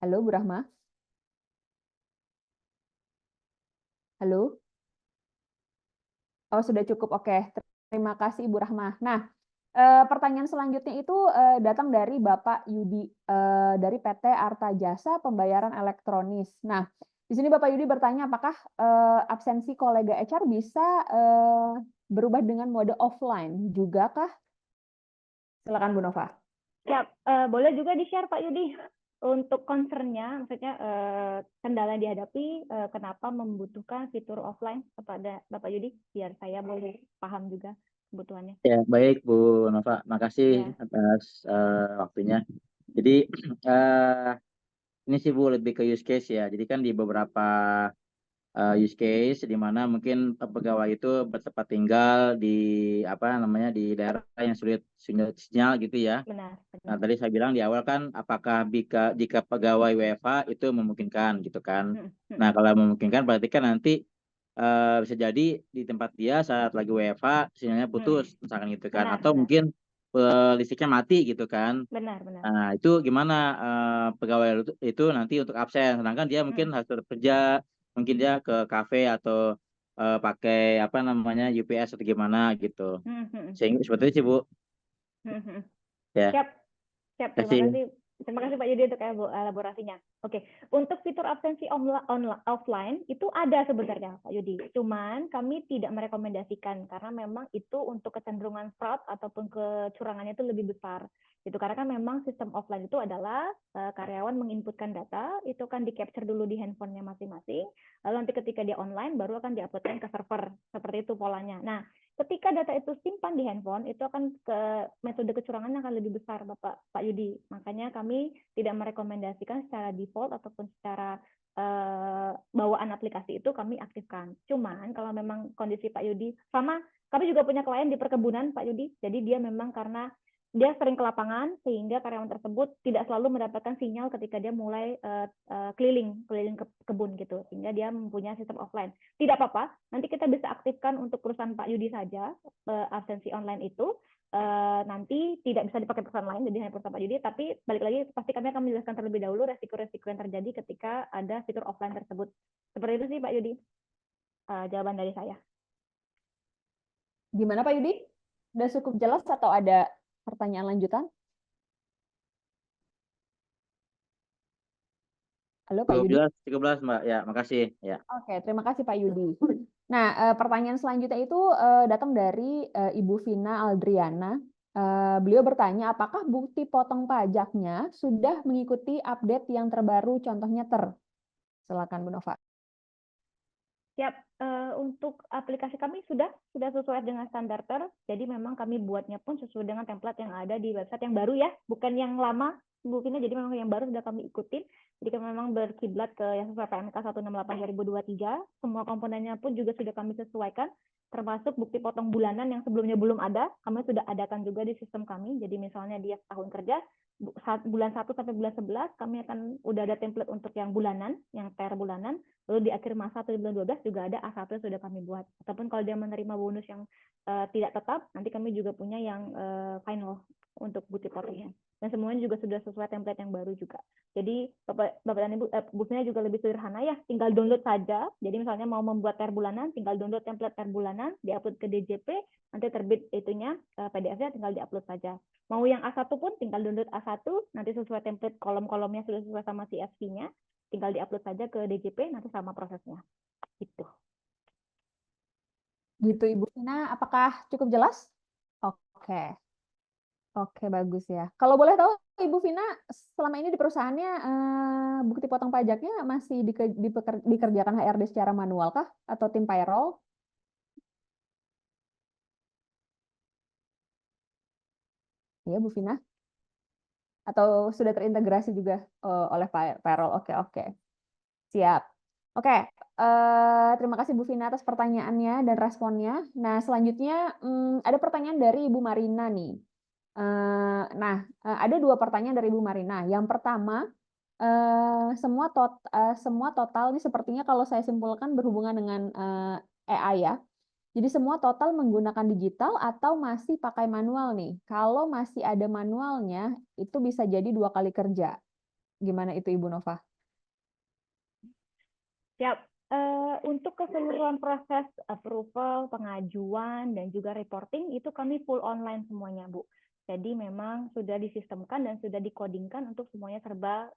Halo, Bu Rahma? Halo? Oh, sudah cukup. Oke, terima kasih Ibu Rahma. Nah, pertanyaan selanjutnya itu datang dari Bapak Yudi dari PT Arta Jasa Pembayaran Elektronis. Nah, di sini Bapak Yudi bertanya apakah absensi kolega HR bisa berubah dengan mode offline juga kah? Silakan Bu Nova. Ya, boleh juga di-share Pak Yudi untuk concern-nya, maksudnya kendala yang dihadapi, kenapa membutuhkan fitur offline kepada Bapak Yudi, biar saya boleh paham juga kebutuhannya. Ya, baik Bu Nova, makasih Ya. atas waktunya. Jadi ini sih Bu lebih ke use case ya. Jadi kan di beberapa use case di mana mungkin pegawai itu bertempat tinggal di di daerah yang sulit sinyal gitu ya. Benar. Nah, tadi saya bilang di awal kan apakah jika pegawai WFH itu memungkinkan gitu kan. Nah, kalau memungkinkan berarti kan nanti bisa jadi di tempat dia saat lagi WFH sinyalnya putus misalkan gitu kan, atau mungkin listriknya mati gitu kan. Benar. Nah, itu gimana pegawai itu nanti untuk absen, sedangkan dia mungkin harus tetap kerja, mungkin dia ke kafe atau pakai UPS atau gimana gitu. Sehingga seperti itu sih Bu. Ya. Siap. Terima kasih Terima kasih Pak Yudi untuk elaborasinya. Oke, untuk fitur absensi offline itu ada sebenarnya Pak Yudi. Cuman kami tidak merekomendasikan karena memang itu untuk kecenderungan fraud ataupun kecurangannya itu lebih besar. Itu karena kan memang sistem offline itu adalah karyawan menginputkan data, itu kan di-capture dulu di handphonenya masing-masing, lalu nanti ketika dia online baru akan diuploadkan ke server. Seperti itu polanya. Nah, ketika data itu simpan di handphone, itu akan ke metode kecurangan akan lebih besar, Pak Yudi. Makanya kami tidak merekomendasikan secara default ataupun secara bawaan aplikasi itu kami aktifkan. Cuman kalau memang kondisi Pak Yudi sama, kami juga punya klien di perkebunan, Pak Yudi. Jadi dia memang karena dia sering ke lapangan sehingga karyawan tersebut tidak selalu mendapatkan sinyal ketika dia mulai keliling ke kebun gitu, sehingga dia mempunyai sistem offline. Tidak apa-apa, nanti kita bisa aktifkan untuk perusahaan Pak Yudi saja absensi online itu. Nanti tidak bisa dipakai perusahaan lain, jadi hanya perusahaan Pak Yudi. Tapi balik lagi pasti kami akan menjelaskan terlebih dahulu resiko-resiko yang terjadi ketika ada fitur offline tersebut. Seperti itu sih Pak Yudi, jawaban dari saya. Gimana Pak Yudi? Udah cukup jelas atau ada pertanyaan lanjutan? Halo Pak Yudi. Cukup jelas Mbak. Ya, makasih. Ya. Oke, terima kasih Pak Yudi. Nah, pertanyaan selanjutnya itu datang dari Ibu Vina Aldriana. Beliau bertanya, apakah bukti potong pajaknya sudah mengikuti update yang terbaru, contohnya Silakan Bu Nova. Siap, untuk aplikasi kami sudah sesuai dengan standar jadi memang kami buatnya pun sesuai dengan template yang ada di website yang baru ya, bukan yang lama bukunya, jadi memang yang baru sudah kami ikutin. Jadi kami memang berkiblat ke yang sesuai PMK 168/2023, semua komponennya pun juga sudah kami sesuaikan, termasuk bukti potong bulanan yang sebelumnya belum ada, kami sudah adakan juga di sistem kami. Jadi misalnya dia setahun kerja, bulan 1 sampai bulan 11 kami akan udah ada template untuk yang bulanan, yang TR bulanan, lalu di akhir masa atau di bulan 12 juga ada A1 yang sudah kami buat. Ataupun kalau dia menerima bonus yang tidak tetap, nanti kami juga punya yang final untuk bukti potongnya. Dan semuanya juga sudah sesuai template yang baru juga. Jadi Bapak dan Ibu, buktinya juga lebih sederhana ya, tinggal download saja. Jadi misalnya mau membuat TR bulanan, tinggal download template TR bulanan, diupload ke DJP, nanti terbit itunya PDF-nya tinggal diupload saja. Mau yang A1 pun tinggal download A1, nanti sesuai template kolom-kolomnya sudah sesuai sama CSV-nya, tinggal diupload saja ke DJP, nanti sama prosesnya. Gitu. Gitu Ibu Vina, apakah cukup jelas? Oke. Oke, bagus ya. Kalau boleh tahu, Ibu Vina, selama ini di perusahaannya bukti potong pajaknya masih dikerjakan HRD secara manual kah? Atau tim payroll? Iya, Bu Vina? Atau sudah terintegrasi juga oleh payroll? Oke, oke. Siap. Oke, terima kasih Bu Vina atas pertanyaannya dan responnya. Nah, selanjutnya ada pertanyaan dari Ibu Marina nih. Nah, ada 2 pertanyaan dari Ibu Marina. Yang pertama, semua total ini sepertinya kalau saya simpulkan berhubungan dengan AI ya. Jadi semua total menggunakan digital atau masih pakai manual nih? Kalau masih ada manualnya, itu bisa jadi 2 kali kerja. Gimana itu Ibu Nova? Siap. Untuk keseluruhan proses approval, pengajuan, dan juga reporting, itu kami full online semuanya, Bu. Jadi memang sudah disistemkan dan sudah dikodingkan untuk semuanya serba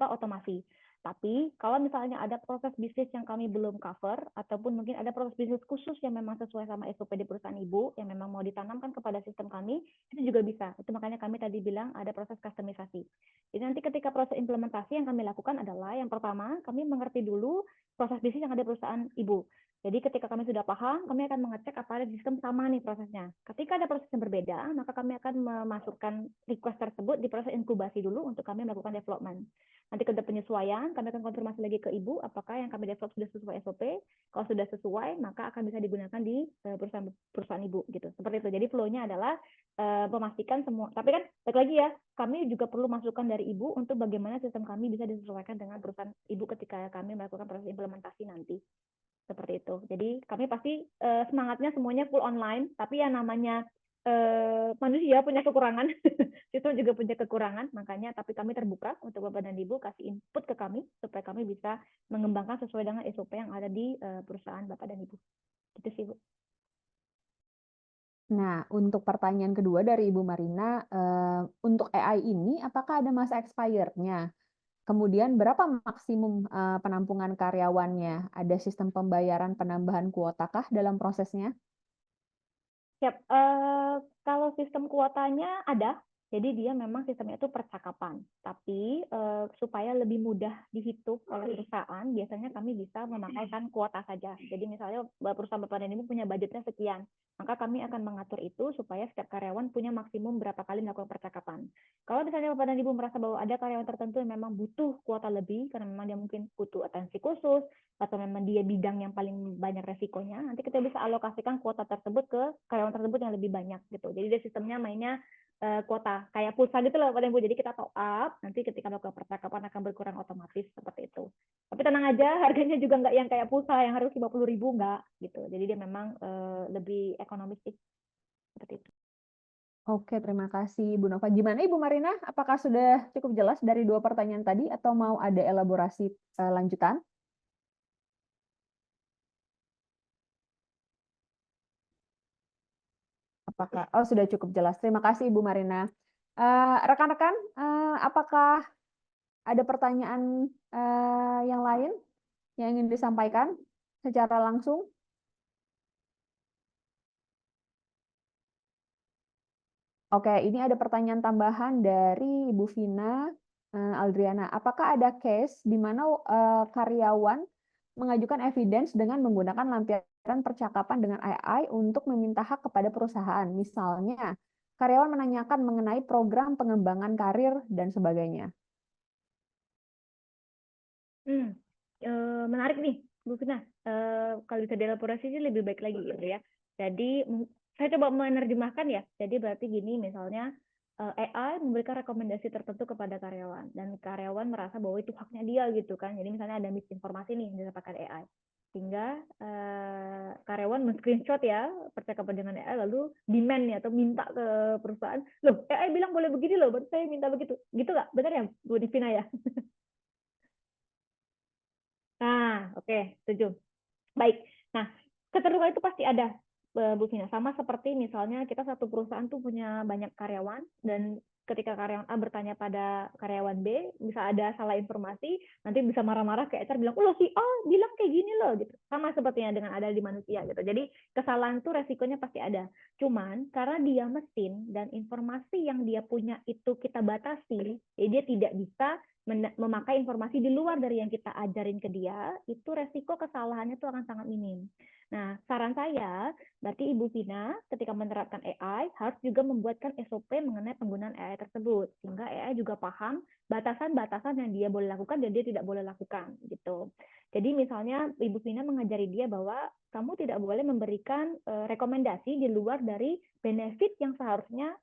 otomasi. Tapi kalau misalnya ada proses bisnis yang kami belum cover, ataupun mungkin ada proses bisnis khusus yang memang sesuai sama SOP di perusahaan Ibu, yang memang mau ditanamkan kepada sistem kami, itu juga bisa. Itu makanya kami tadi bilang ada proses customisasi. Jadi nanti ketika proses implementasi yang kami lakukan adalah, yang pertama, kami mengerti dulu proses bisnis yang ada di perusahaan Ibu. Jadi ketika kami sudah paham, kami akan mengecek apa ada di sistem sama nih prosesnya. Ketika ada proses yang berbeda, maka kami akan memasukkan request tersebut di proses inkubasi dulu untuk kami melakukan development. Nanti ke penyesuaian, kami akan konfirmasi lagi ke Ibu apakah yang kami develop sudah sesuai SOP. Kalau sudah sesuai, maka akan bisa digunakan di perusahaan Ibu gitu. Seperti itu. Jadi flow-nya adalah memastikan semua. Tapi kan balik lagi ya, kami juga perlu masukan dari Ibu untuk bagaimana sistem kami bisa disesuaikan dengan perusahaan Ibu ketika kami melakukan proses implementasi nanti. Seperti itu. Jadi kami pasti semangatnya semuanya full online, tapi yang namanya manusia punya kekurangan, sistem juga punya kekurangan, makanya tapi kami terbuka untuk Bapak dan Ibu kasih input ke kami supaya kami bisa mengembangkan sesuai dengan SOP yang ada di perusahaan Bapak dan Ibu. Gitu sih, Bu. Nah, untuk pertanyaan kedua dari Ibu Marina, untuk AI ini apakah ada masa expirednya? Kemudian berapa maksimum penampungan karyawannya? Ada sistem pembayaran penambahan kuota kah dalam prosesnya? Siap. Kalau sistem kuotanya ada, jadi dia memang sistemnya itu percakapan. Tapi supaya lebih mudah dihitung oleh perusahaan, biasanya kami bisa memakaikan kuota saja. Jadi misalnya perusahaan Bapak dan Ibu punya budgetnya sekian, maka kami akan mengatur itu supaya setiap karyawan punya maksimum berapa kali melakukan percakapan. Kalau misalnya Bapak dan Ibu merasa bahwa ada karyawan tertentu yang memang butuh kuota lebih, karena memang dia mungkin butuh atensi khusus, atau memang dia bidang yang paling banyak resikonya, nanti kita bisa alokasikan kuota tersebut ke karyawan tersebut yang lebih banyak gitu. Jadi dia sistemnya mainnya kuota kayak pulsa gitu loh Pak Dembu. Jadi kita top up, nanti ketika melakukan percakapan akan berkurang otomatis seperti itu. Tapi tenang aja, harganya juga nggak yang kayak pulsa yang harus 50.000, nggak gitu. Jadi dia memang lebih ekonomis sih seperti itu. Oke, terima kasih Ibu Nova. Gimana Ibu Marina? Apakah sudah cukup jelas dari dua pertanyaan tadi atau mau ada elaborasi lanjutan? Apakah sudah cukup jelas. Terima kasih Ibu Marina. Rekan-rekan, apakah ada pertanyaan yang lain yang ingin disampaikan secara langsung? Oke, ini ada pertanyaan tambahan dari Ibu Vina Aldriana. Apakah ada case di mana karyawan mengajukan evidence dengan menggunakan lampiran percakapan dengan AI untuk meminta hak kepada perusahaan? Misalnya, karyawan menanyakan mengenai program pengembangan karir dan sebagainya. Menarik nih, Bu Fina. Kalau bisa dielaborasi sih lebih baik lagi gitu ya. Jadi saya coba menerjemahkan ya. Jadi berarti gini, misalnya AI memberikan rekomendasi tertentu kepada karyawan dan karyawan merasa bahwa itu haknya dia gitu kan. Jadi misalnya ada misinformasi nih yang didapatkan AI, sehingga karyawan men-screenshot ya percakapan dengan AI lalu demand ya atau minta ke perusahaan, loh AI bilang boleh begini loh, berarti saya minta begitu, gitu nggak? Benar ya Bu Divina ya? Nah, oke, setuju. Baik. Nah, keterbukaan itu pasti ada, Bu Vina. Sama seperti misalnya kita satu perusahaan tuh punya banyak karyawan dan ketika karyawan A bertanya pada karyawan B, bisa ada salah informasi, nanti bisa marah-marah ke HR bilang, oh si A bilang kayak gini loh, gitu. Sama sepertinya dengan ada di manusia gitu. Jadi kesalahan itu resikonya pasti ada. Cuman karena dia mesin dan informasi yang dia punya itu kita batasi, jadi dia tidak bisa memakai informasi di luar dari yang kita ajarin ke dia, itu resiko kesalahannya itu akan sangat minim. Nah, saran saya, berarti Ibu Vina ketika menerapkan AI harus juga membuatkan SOP mengenai penggunaan AI tersebut, sehingga AI juga paham batasan-batasan yang dia boleh lakukan dan dia tidak boleh lakukan gitu. Jadi misalnya Ibu Vina mengajari dia bahwa kamu tidak boleh memberikan rekomendasi di luar dari benefit yang seharusnya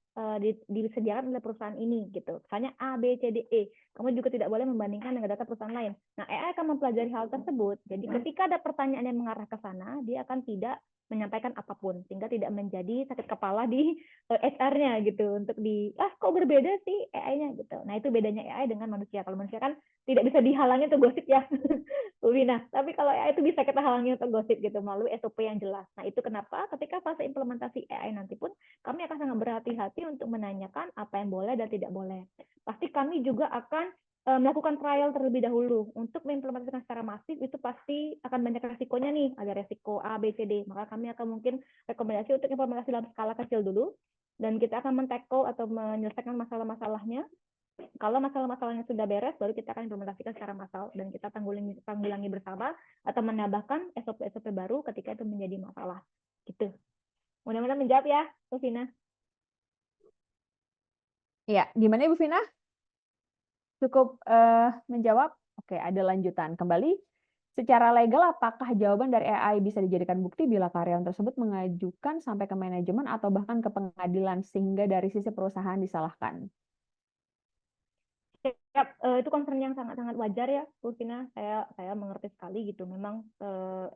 disediakan oleh perusahaan ini gitu. Misalnya A, B, C, D, E. Kamu juga tidak boleh membandingkan dengan data perusahaan lain. Nah, AI akan mempelajari hal tersebut. Jadi ketika ada pertanyaan yang mengarah ke sana, dia akan tidak menyampaikan apapun sehingga tidak menjadi sakit kepala di HR-nya gitu untuk kok berbeda sih AI-nya gitu. Nah, itu bedanya AI dengan manusia. Kalau manusia kan tidak bisa dihalangi untuk gosip ya. Wina. Tapi kalau AI itu bisa kita halangi untuk gosip gitu melalui SOP yang jelas. Nah, itu kenapa ketika fase implementasi AI nanti pun kami akan sangat berhati-hati untuk menanyakan apa yang boleh dan tidak boleh. Pasti kami juga akan melakukan trial terlebih dahulu untuk mengimplementasikan secara masif. Itu pasti akan banyak resikonya nih, ada resiko A, B, C, D. Maka kami akan mungkin rekomendasi untuk implementasi dalam skala kecil dulu dan kita akan men-tackle atau menyelesaikan masalah-masalahnya. Kalau masalah-masalahnya sudah beres, baru kita akan implementasikan secara massal dan kita tanggulangi bersama atau menambahkan SOP-SOP baru ketika itu menjadi masalah. Gitu. Mudah-mudahan menjawab ya, Bu Vina. Iya, gimana Ibu Vina? Cukup menjawab? Oke, ada lanjutan. Kembali, secara legal apakah jawaban dari AI bisa dijadikan bukti bila karyawan tersebut mengajukan sampai ke manajemen atau bahkan ke pengadilan sehingga dari sisi perusahaan disalahkan? Yap, itu concern yang sangat-sangat wajar ya, Bu Vina. Saya mengerti sekali gitu. Memang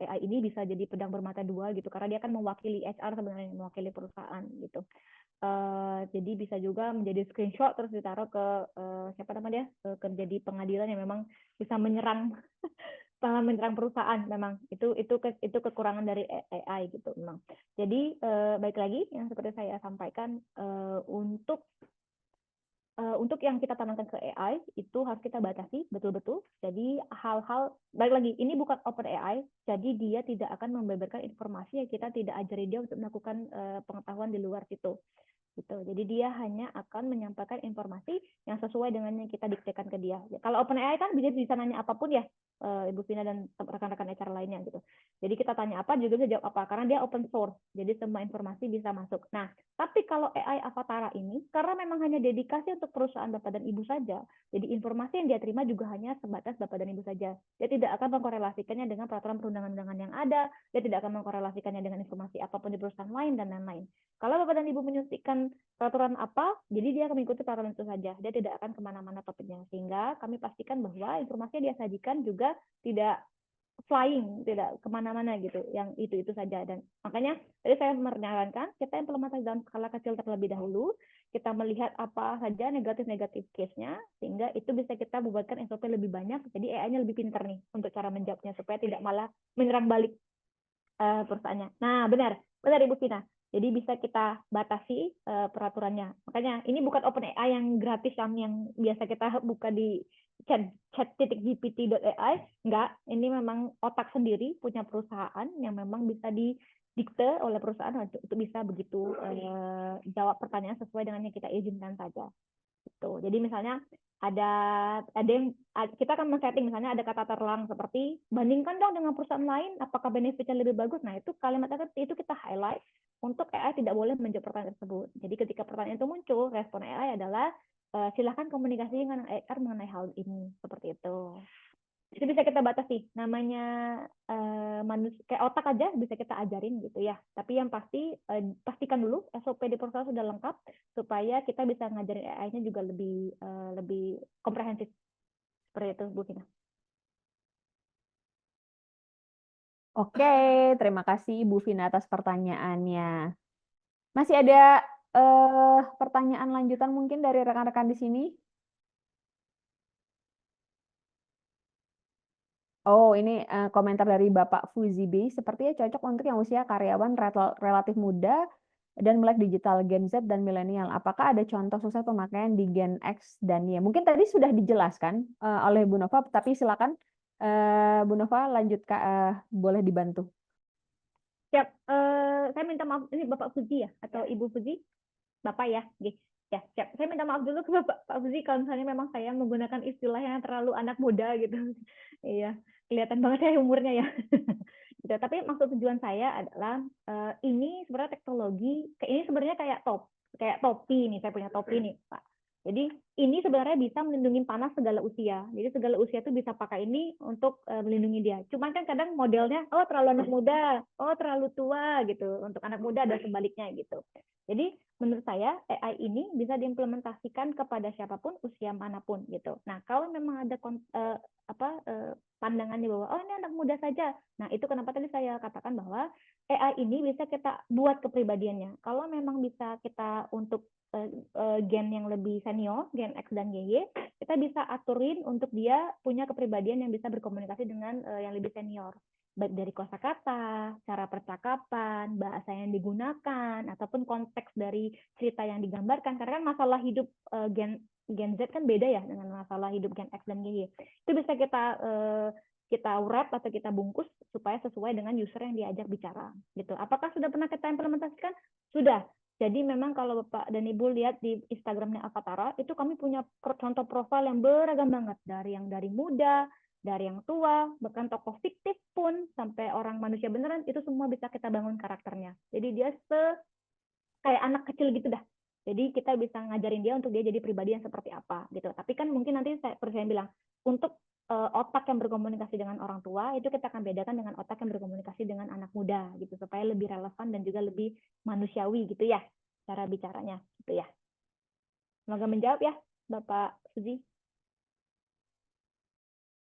AI ini bisa jadi pedang bermata dua gitu, karena dia kan mewakili HR sebenarnya, mewakili perusahaan gitu. Jadi bisa juga menjadi screenshot terus ditaruh ke siapa namanya, kerja di pengadilan yang memang bisa menyerang menyerang perusahaan. Memang itu kekurangan dari AI gitu memang. Jadi baik lagi yang seperti saya sampaikan, untuk yang kita tanamkan ke AI itu harus kita batasi betul-betul. Jadi hal-hal, baik lagi, ini bukan open AI, jadi dia tidak akan membeberkan informasi yang kita tidak ajari dia untuk melakukan pengetahuan di luar situ. Gitu. Jadi dia hanya akan menyampaikan informasi yang sesuai dengan yang kita diktekan ke dia. Kalau OpenAI kan bisa nanya apapun ya, Ibu Vina dan rekan-rekan HR lainnya gitu. Jadi kita tanya apa juga bisa jawab apa, karena dia open source. Jadi semua informasi bisa masuk. Nah, tapi kalau AI Avatara ini, karena memang hanya dedikasi untuk perusahaan Bapak dan Ibu saja, jadi informasi yang dia terima juga hanya sebatas Bapak dan Ibu saja. Dia tidak akan mengkorelasikannya dengan peraturan perundang-undangan yang ada, dia tidak akan mengkorelasikannya dengan informasi apapun di perusahaan lain dan lain-lain. Kalau Bapak dan Ibu menyuntikkan peraturan apa, jadi dia akan mengikuti peraturan itu saja. Dia tidak akan kemana-mana topiknya. Sehingga kami pastikan bahwa informasi yang dia sajikan juga tidak flying, tidak kemana-mana gitu, yang itu saja. Dan makanya tadi saya menyarankan kita implementasi dalam skala kecil terlebih dahulu, kita melihat apa saja negatif case-nya, sehingga itu bisa kita buatkan SOP lebih banyak, jadi AI-nya lebih pintar nih untuk cara menjawabnya, supaya tidak malah menyerang balik perusahaannya. Nah, benar Ibu Vina. Jadi bisa kita batasi peraturannya. Makanya ini bukan OpenAI yang gratis yang biasa kita buka di chat.gpt.ai. Enggak, ini memang otak sendiri punya perusahaan yang memang bisa didikte oleh perusahaan untuk bisa begitu jawab pertanyaan sesuai dengan yang kita izinkan saja. Gitu. Jadi misalnya ada yang kita akan men-setting, misalnya ada kata terlarang seperti bandingkan dong dengan perusahaan lain, apakah benefitnya lebih bagus. Nah, itu kalimat itu kita highlight untuk AI tidak boleh menjawab pertanyaan tersebut. Jadi ketika pertanyaan itu muncul, respon AI adalah silakan komunikasi dengan HR mengenai hal ini, seperti itu. Itu bisa kita batasi, namanya manusia kayak otak aja bisa kita ajarin gitu ya. Tapi yang pasti pastikan dulu SOP di perusahaan sudah lengkap supaya kita bisa ngajarin AI-nya juga lebih komprehensif. Seperti itu, Bu Vina. Oke, terima kasih Bu Vina atas pertanyaannya. Masih ada pertanyaan lanjutan mungkin dari rekan-rekan di sini? Oh, ini komentar dari Bapak Fuzi B. Sepertinya cocok untuk yang usia karyawan relatif muda dan melek digital Gen Z dan milenial. Apakah ada contoh sukses pemakaian di Gen X dan Y? Mungkin tadi sudah dijelaskan oleh Bu Nova, tapi silakan Bu Nova lanjut, boleh dibantu. Siap, saya minta maaf, ini Bapak Fuzi ya? Atau Ibu Fuzi? Bapak ya? Ya, siap. Saya minta maaf dulu ke Pak Fuzi kalau misalnya memang saya menggunakan istilah yang terlalu anak muda gitu. Iya, kelihatan banget saya umurnya ya. Gitu. Tapi maksud tujuan saya adalah ini sebenarnya teknologi, ini sebenarnya kayak topi nih, saya punya topi nih, Pak. Jadi ini sebenarnya bisa melindungi panas segala usia. Jadi segala usia itu bisa pakai ini untuk melindungi dia. Cuman kan kadang modelnya, oh terlalu anak muda, oh terlalu tua gitu. Untuk anak muda ada sebaliknya gitu. Jadi menurut saya AI ini bisa diimplementasikan kepada siapapun usia manapun gitu. Nah kalau memang ada pandangannya bahwa oh ini anak muda saja, nah itu kenapa tadi saya katakan bahwa AI ini bisa kita buat kepribadiannya. Kalau memang bisa kita untuk gen yang lebih senior, gen X dan Y, kita bisa aturin untuk dia punya kepribadian yang bisa berkomunikasi dengan yang lebih senior. Baik dari kosakata, cara percakapan, bahasa yang digunakan, ataupun konteks dari cerita yang digambarkan. Karena kan masalah hidup Gen Z kan beda ya dengan masalah hidup Gen X dan Y. Itu bisa kita wrap atau kita bungkus supaya sesuai dengan user yang diajak bicara. Gitu. Apakah sudah pernah kita implementasikan? Sudah. Jadi memang kalau Bapak dan Ibu lihat di Instagramnya Avatara, itu kami punya contoh profil yang beragam banget. Dari muda, dari yang tua, bahkan tokoh fiktif pun, sampai orang manusia beneran, itu semua bisa kita bangun karakternya. Jadi dia kayak anak kecil gitu dah. Jadi kita bisa ngajarin dia untuk dia jadi pribadi yang seperti apa gitu. Tapi kan mungkin nanti seperti saya bilang, untuk otak yang berkomunikasi dengan orang tua, itu kita akan bedakan dengan otak yang berkomunikasi dengan anak muda gitu, supaya lebih relevan dan juga lebih manusiawi gitu ya, cara bicaranya gitu ya. Semoga menjawab ya, Bapak Suzy.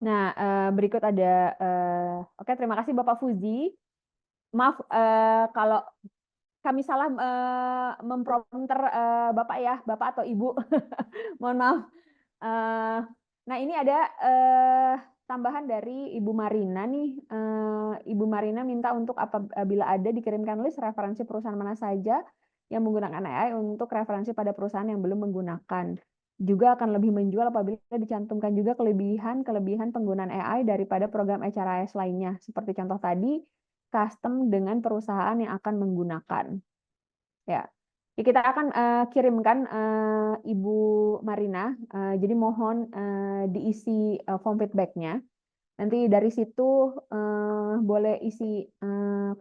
Nah, berikut ada, oke, terima kasih Bapak Fuzi. Maaf kalau kami salah memprompter Bapak ya, Bapak atau Ibu. Mohon maaf. Nah, ini ada tambahan dari Ibu Marina nih. Ibu Marina minta untuk apabila ada dikirimkan list referensi perusahaan mana saja yang menggunakan AI untuk referensi pada perusahaan yang belum menggunakan. Juga akan lebih menjual apabila dicantumkan juga kelebihan penggunaan AI daripada program HRIS lainnya. Seperti contoh tadi, custom dengan perusahaan yang akan menggunakan. Ya, kita akan kirimkan Ibu Marina. Jadi mohon diisi form feedback-nya. Nanti dari situ boleh isi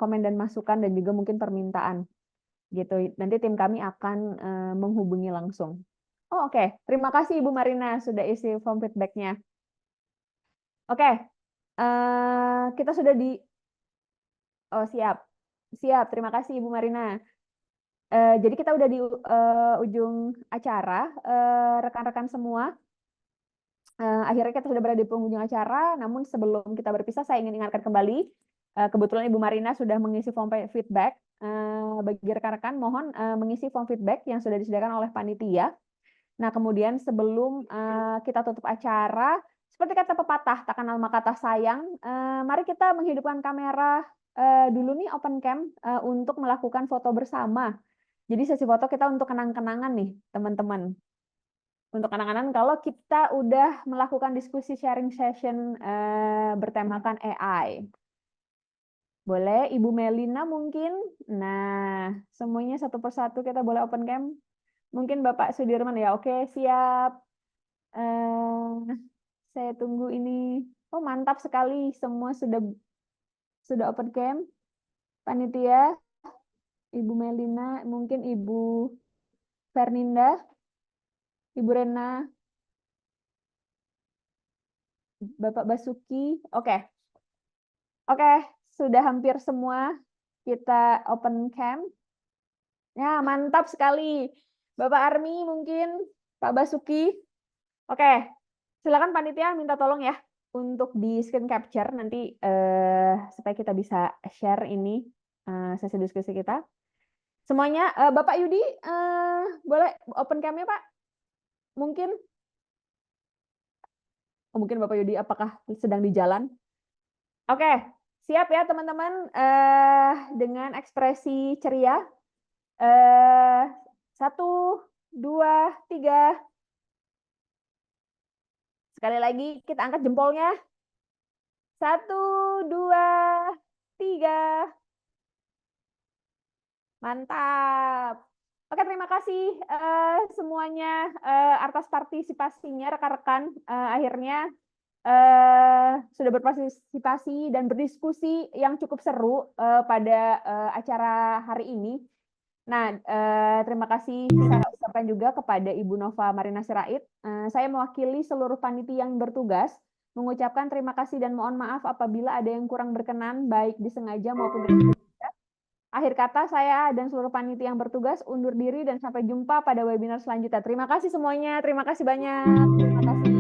komen dan masukan dan juga mungkin permintaan. Gitu. Nanti tim kami akan menghubungi langsung. Oh, oke. Terima kasih Ibu Marina sudah isi form feedback-nya. Oke. Kita sudah di... Oh, siap. Siap. Terima kasih Ibu Marina. Jadi kita udah di ujung acara, rekan-rekan semua. Akhirnya kita sudah berada di penghujung acara, namun sebelum kita berpisah, saya ingin ingatkan kembali, kebetulan Ibu Marina sudah mengisi form feedback. Bagi rekan-rekan, mohon mengisi form feedback yang sudah disediakan oleh panitia. Nah, kemudian sebelum kita tutup acara, seperti kata pepatah, tak kenal maka tak sayang, mari kita menghidupkan kamera dulu nih open cam untuk melakukan foto bersama. Jadi sesi foto kita untuk kenang-kenangan nih, teman-teman. Untuk kenang-kenangan kalau kita udah melakukan diskusi sharing session bertemakan AI. Boleh, Ibu Melina mungkin? Nah, semuanya satu persatu kita boleh open cam. Mungkin Bapak Sudirman ya, oke siap. Saya tunggu ini. Oh mantap sekali, semua sudah open cam. Panitia, Ibu Melina, mungkin Ibu Ferninda, Ibu Rena, Bapak Basuki, oke. Oke, sudah hampir semua kita open cam. Ya mantap sekali. Bapak Armi mungkin, Pak Basuki. Oke, silakan panitia minta tolong ya untuk di screen capture nanti supaya kita bisa share ini sesi diskusi kita. Semuanya, Bapak Yudi boleh open cam-nya Pak? Mungkin? Oh, mungkin Bapak Yudi apakah sedang di jalan? Oke, siap ya teman-teman dengan ekspresi ceria. 1, 2, 3. Sekali lagi kita angkat jempolnya. 1, 2, 3. Mantap. Oke, terima kasih semuanya atas partisipasinya rekan-rekan. Akhirnya sudah berpartisipasi dan berdiskusi yang cukup seru pada acara hari ini. Nah, terima kasih saya ucapkan juga kepada Ibu Nova Marina Sirait. Saya mewakili seluruh panitia yang bertugas mengucapkan terima kasih dan mohon maaf apabila ada yang kurang berkenan, baik disengaja maupun tidak disengaja. Akhir kata, saya dan seluruh panitia yang bertugas undur diri dan sampai jumpa pada webinar selanjutnya. Terima kasih semuanya, terima kasih banyak. Terima kasih.